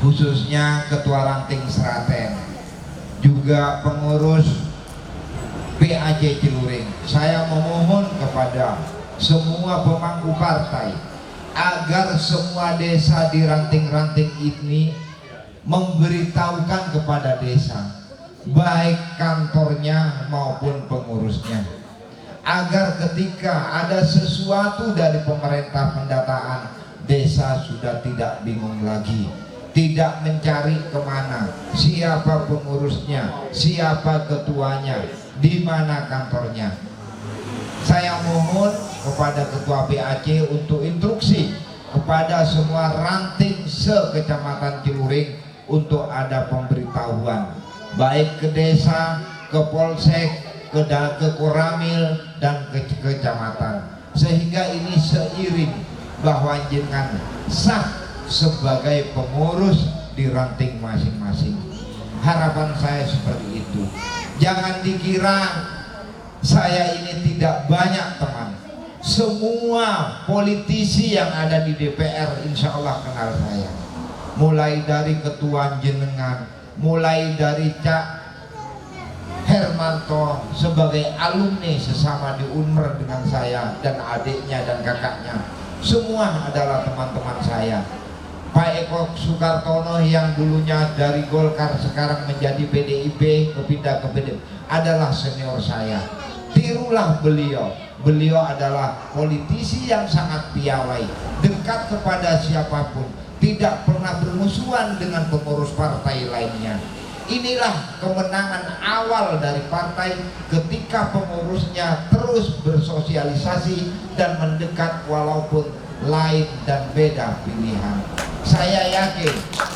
khususnya Ketua Ranting Seraten, juga pengurus PAC Ciluring, saya memohon kepada semua pemangku partai agar semua desa di ranting-ranting ini memberitahukan kepada desa, baik kantornya maupun pengurusnya, agar ketika ada sesuatu dari pemerintah pendataan, desa sudah tidak bingung lagi, tidak mencari kemana, siapa pengurusnya, siapa ketuanya, di mana kantornya. Saya mohon kepada Ketua PAC untuk instruksi kepada semua ranting se-Kecamatan Ciluring untuk ada pemberitahuan, baik ke desa, ke polsek, ke Koramil, dan ke kecamatan, sehingga ini seiring bahwa jenengan sah sebagai pengurus di ranting masing-masing. Harapan saya seperti itu. Jangan dikira saya ini tidak banyak teman. Semua politisi yang ada di DPR insya Allah kenal saya. Mulai dari ketua jenengan, mulai dari Cak Hermanto sebagai alumni sesama di Unmer dengan saya, dan adiknya dan kakaknya, semua adalah teman-teman saya. Pak Eko Sukartono yang dulunya dari Golkar sekarang menjadi PDIP, kepindah ke PDIP, adalah senior saya. Tirulah beliau. Beliau adalah politisi yang sangat piawai, dekat kepada siapapun, tidak pernah bermusuhan dengan pengurus partai lainnya. Inilah kemenangan awal dari partai ketika pengurusnya terus bersosialisasi dan mendekat walaupun lain dan beda pilihan. Saya yakin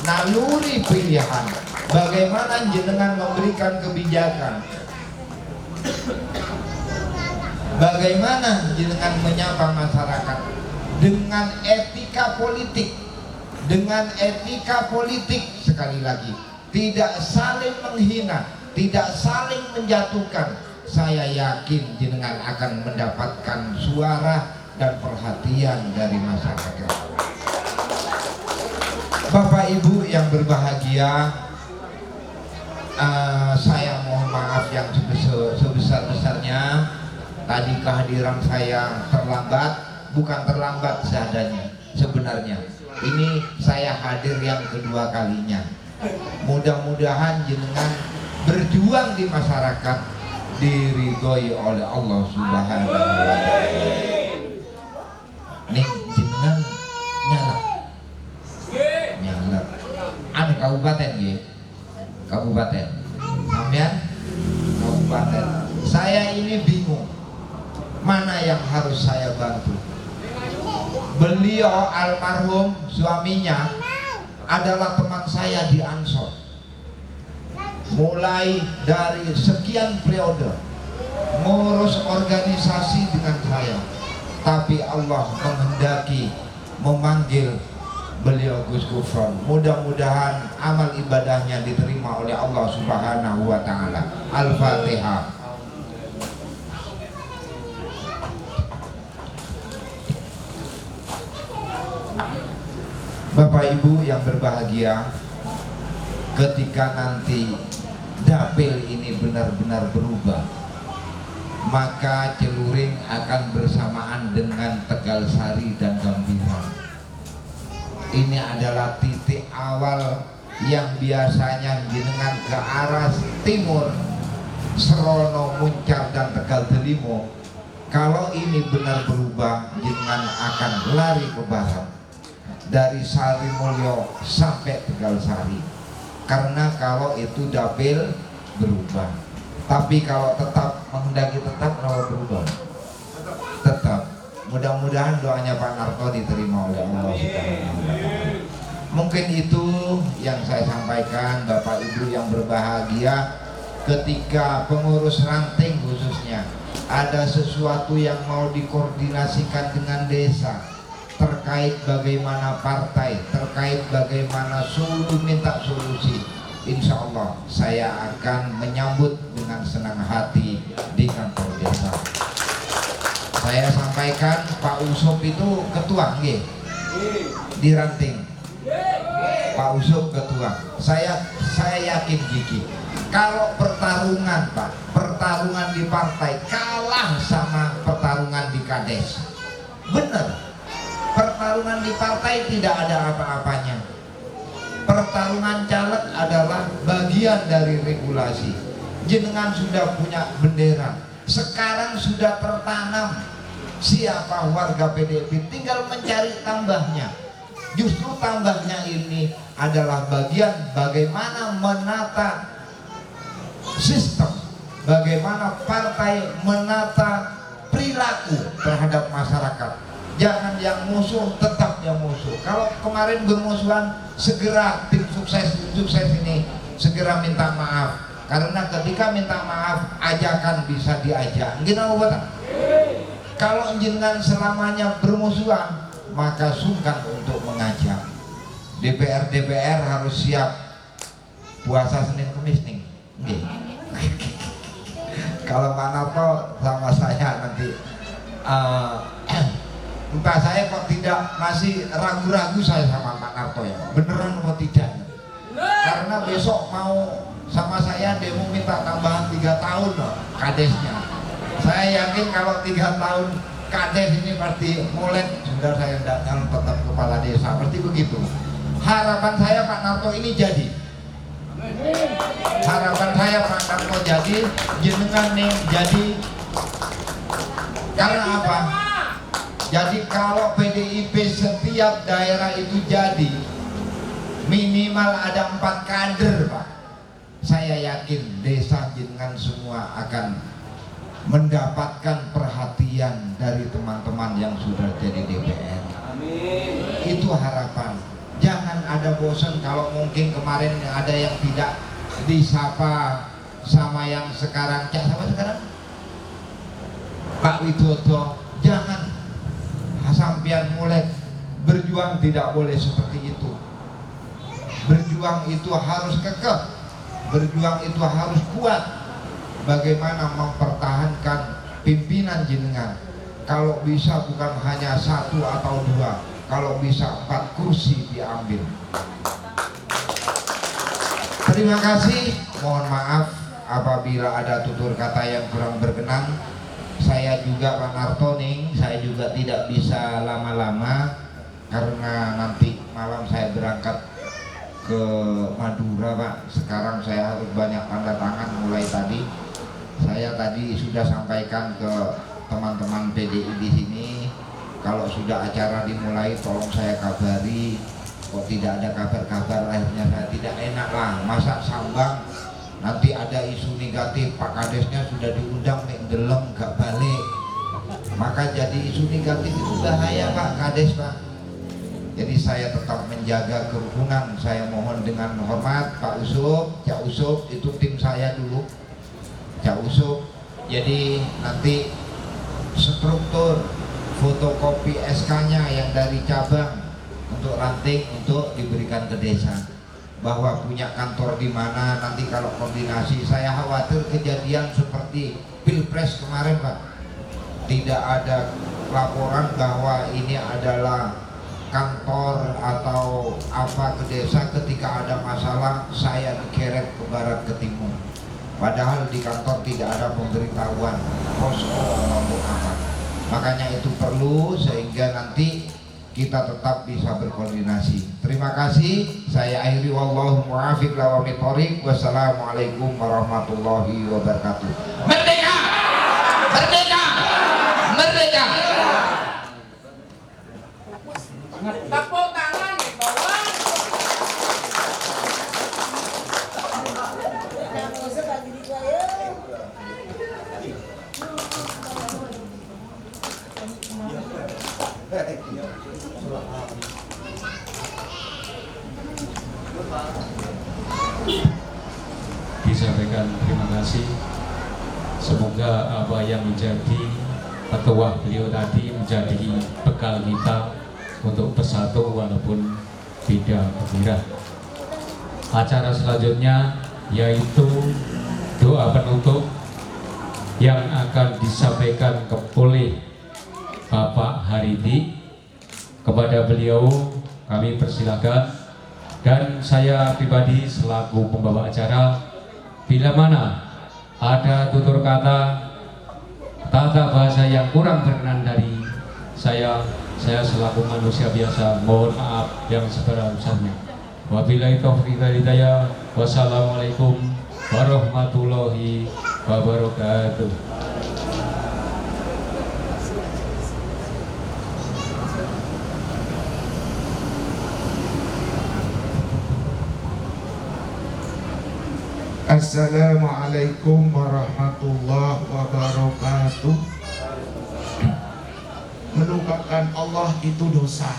naluri pilihan, bagaimana jenengan memberikan kebijakan, bagaimana jenengan menyapa masyarakat dengan etika politik, sekali lagi, tidak saling menghina, tidak saling menjatuhkan. Saya yakin jenengan akan mendapatkan suara dan perhatian dari masyarakat. Bapak Ibu yang berbahagia, saya mohon maaf yang sebesar-besarnya. Tadi kehadiran saya terlambat, bukan terlambat seadanya sebenarnya. Ini saya hadir yang kedua kalinya. Mudah-mudahan jenengan berjuang di masyarakat diridhoi oleh Allah Subhanahu wa Ta'ala. Nih jenengan nyala. Anu kabupaten ya, kabupaten. Sampean kabupaten. Saya ini bingung mana yang harus saya bantu. Beliau almarhum suaminya adalah teman saya di Ansor. Mulai dari sekian periode ngurus organisasi dengan saya, tapi Allah menghendaki memanggil beliau Gus Gufron. Mudah-mudahan amal ibadahnya diterima oleh Allah Subhanahu wa taala. Al-Fatihah. Bapak Ibu yang berbahagia, ketika nanti dapil ini benar-benar berubah, maka Celuring akan bersamaan dengan Tegalsari dan Gambiran. Ini adalah titik awal yang biasanya jenengan ke arah timur, Serono, Muncar dan Tegal Delimo. Kalau ini benar berubah, jenengan akan lari ke barat dari Sarimulyo sampai Tegalsari. Karena kalau itu dapil berubah. Tapi kalau tetap menghendaki tetap, kalau berubah tetap. Mudah-mudahan doanya Pak Narto diterima oleh Allah Subhanahu wa taala. Mungkin itu yang saya sampaikan, Bapak Ibu yang berbahagia. Ketika pengurus ranting khususnya ada sesuatu yang mau dikoordinasikan dengan desa terkait bagaimana partai, terkait bagaimana minta solusi, insya Allah saya akan menyambut dengan senang hati di kantor desa. Saya sampaikan Pak Usop itu ketua di ranting. Pak Usop ketua. Saya yakin Gigi, kalau pertarungan Pak, pertarungan di partai kalah sama pertarungan di Kades. Bener. Pertarungan di partai tidak ada apa-apanya. Pertarungan caleg adalah bagian dari regulasi. Jenengan sudah punya bendera, sekarang sudah tertanam siapa warga PDIP, tinggal mencari tambahnya. Justru tambahnya ini adalah bagian bagaimana menata sistem, bagaimana partai menata perilaku terhadap masyarakat. Jangan yang musuh, tetap yang musuh. Kalau kemarin bermusuhan, segera tim sukses ini segera minta maaf. Karena ketika minta maaf, ajakan bisa diajak. Kalau jenengan selamanya bermusuhan, maka sungkan untuk mengajak. DPR harus siap puasa Senin Kemis nih. Kalau Pak Narto sama saya nanti entah saya kok tidak, masih ragu-ragu saya sama Pak Narto ya, beneran atau tidak. Karena besok mau sama saya demo minta tambahan 3 tahun loh kadesnya. Saya yakin kalau 3 tahun kades ini pasti mulai sudah saya tidak nyalon tetap kepala desa, pasti begitu. Harapan saya Pak Narto ini jadi. Harapan saya Pak Narto jadi, jenengan nih jadi. Karena apa? Jadi kalau PDIP setiap daerah itu jadi minimal ada 4 kader Pak, saya yakin desa jenengan semua akan mendapatkan perhatian dari teman-teman yang sudah jadi DPR. Amin. Itu harapan. Jangan ada bosan kalau mungkin kemarin ada yang tidak disapa sama yang sekarang. Siapa sekarang? Pak Widodo. Jangan. Sampian mulai berjuang tidak boleh seperti itu. Berjuang itu harus kekeh, berjuang itu harus kuat. Bagaimana mempertahankan pimpinan jenengan? Kalau bisa bukan hanya 1 atau 2, kalau bisa 4 kursi diambil. Terima kasih. Mohon maaf apabila ada tutur kata yang kurang berkenan. Saya juga Pak Narto nih, saya juga tidak bisa lama-lama karena nanti malam saya berangkat ke Madura Pak. Sekarang saya harus banyak tanda tangan mulai tadi. Saya tadi sudah sampaikan ke teman-teman PDI di sini, kalau sudah acara dimulai tolong saya kabari. Kok tidak ada kabar-kabar, akhirnya saya tidak enak lah. Masa sambang nanti ada isu negatif, Pak Kadesnya sudah diundang nek ndeleng gak balik. Maka jadi isu negatif itu bahaya Pak Kades Pak. Jadi saya tetap menjaga kerukunan. Saya mohon dengan hormat Pak Usop, Cak Usop, itu tim saya dulu, Cak Usop. Jadi nanti struktur fotokopi SK-nya yang dari cabang untuk ranting untuk diberikan ke desa, bahwa punya kantor di mana nanti kalau koordinasi. Saya khawatir kejadian seperti Pilpres kemarin Pak, tidak ada laporan bahwa ini adalah kantor atau apa ke desa. Ketika ada masalah saya digeret ke barat ke timur, padahal di kantor tidak ada pemberitahuan posko maupun apa. Makanya itu perlu sehingga nanti kita tetap bisa berkoordinasi. Terima kasih. Saya akhiri, wallahu muwaffiq wa thoriq. Wassalamualaikum warahmatullahi wabarakatuh. Merdeka! Merdeka! Merdeka! Tepuk tangan di bawah. Disampaikan terima kasih. Semoga apa yang menjadi petuah beliau tadi menjadi bekal kita untuk bersatu walaupun beda pikiran. Acara selanjutnya yaitu doa penutup yang akan disampaikan oleh Bapak Haridi. Kepada beliau kami persilakan, dan saya pribadi selaku pembawa acara, bila mana ada tutur kata tata bahasa yang kurang berkenan dari saya selaku manusia biasa mohon maaf yang sebesar-besarnya. Wabillahi taufiq wal hidayah. Wassalamualaikum warahmatullahi wabarakatuh. Assalamualaikum warahmatullahi wabarakatuh. Melupakan Allah itu dosa.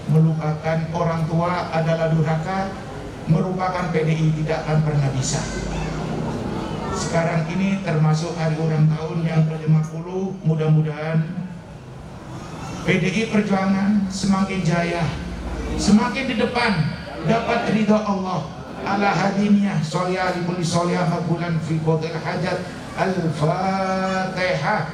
Melupakan orang tua adalah durhaka. Melupakan PDI tidak akan pernah bisa. Sekarang ini termasuk hari ulang tahun yang ke-50. Mudah-mudahan PDI Perjuangan semakin jaya, semakin di depan, dapat ridha Allah. Ala hadiniyah soliyah libuli soliyah magulan fi qadil hajat. Al-Fatihah.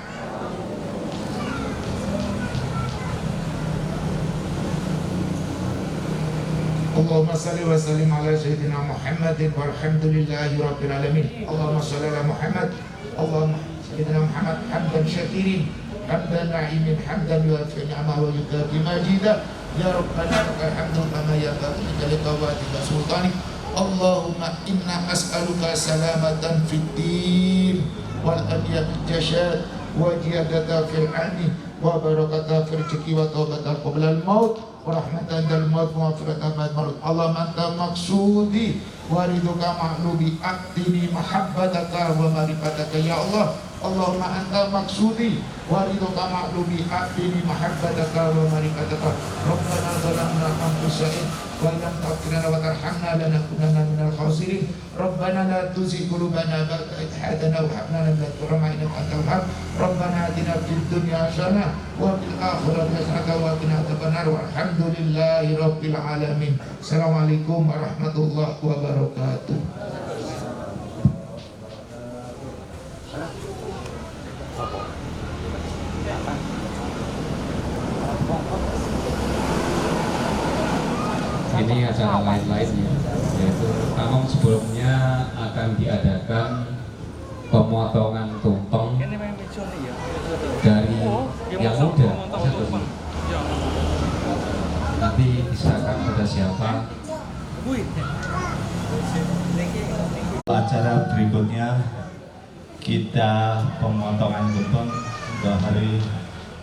Allahumma salli wa sallim ala sayyidina Muhammadin walhamdulillahi rabbil alamin. Allahumma salli ala Muhammad. Allahumma sayyidina Muhammad hamdan syakirin, hamdan na'imin, hamdan yuafi ni'amah wa yukafi majidah. Ya Rabbana lakal hamdu kama yanbaghi li qawatika sultanik. Allahumma inna as'aluka salamatan fid din wal adiyat jashad wa jiyadata fil ani wa barakata fil rizqi wa taubatan qabla al maut wa rahmatan dal maut wa maghfiratan ba'da maut. Allahumma anta maqsudi wa ridhuka ma'lubi aqtini mahabbataka wa marifataka ya Allah. Allahumma anta maqsudi wa ridhuka ma'lubi aqtini mahabbataka wa marifataka. Rabbana zalamna anfusana wa lam taghfir lana wa tarhamna lanakunanna minal khasirin. Rabbana la tuzigh qulubana ba'da idh hadaytana wa hab lana min ladunka rahmah innaka antal wahhab. Rabbana atina fid dunya hasanah wa fil akhirati hasanah wa qina adzabannar. Walhamdulillahi rabbil alamin. Assalamualaikum warahmatullahi wabarakatuh. Ini acara lain-lainnya, yaitu namun sebelumnya akan diadakan pemotongan tumpeng dari yang muda. Nanti diserahkan pada siapa. Acara berikutnya kita pemotongan tumpeng untuk hari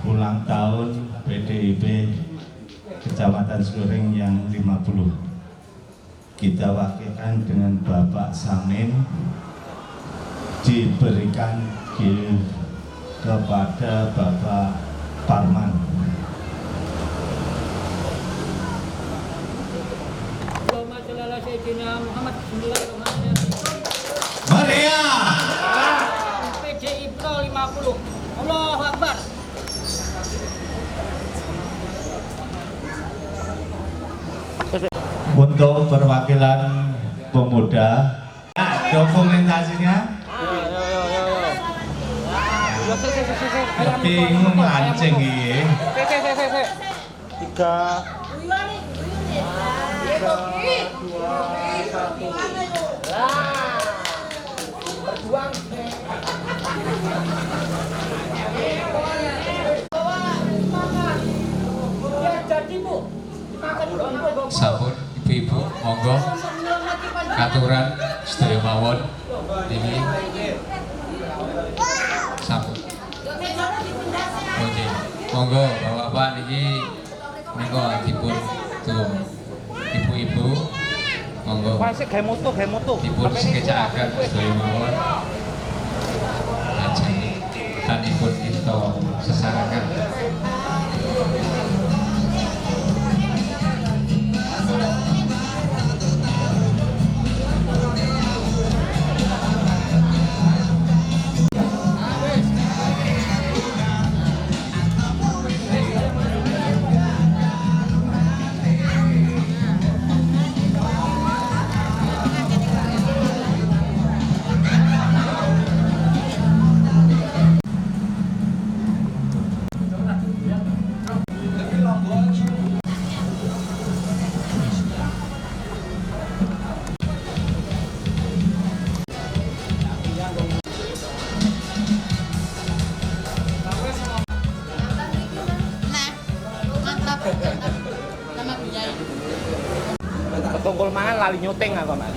ulang tahun PDIP Kecamatan Sluring yang 50. Kita wakilkan dengan Bapak Samin, diberikan gift kepada Bapak Parman. Meriah! PDI Pro 50. Allahu Akbar. Untuk perwakilan pemuda, dokumentasinya bingung lancing ini. Sampun ibu-ibu monggo katuran sedaya mawon ini sampun. Oke, monggo bapak-bapak niki monggo dipun tuh ibu-ibu monggo. Dipun sekecakaken sedaya mawon. Lajeng tanipun kita sesarakan. Tungkul mangan lali nyuting aku, Mas.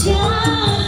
Jangan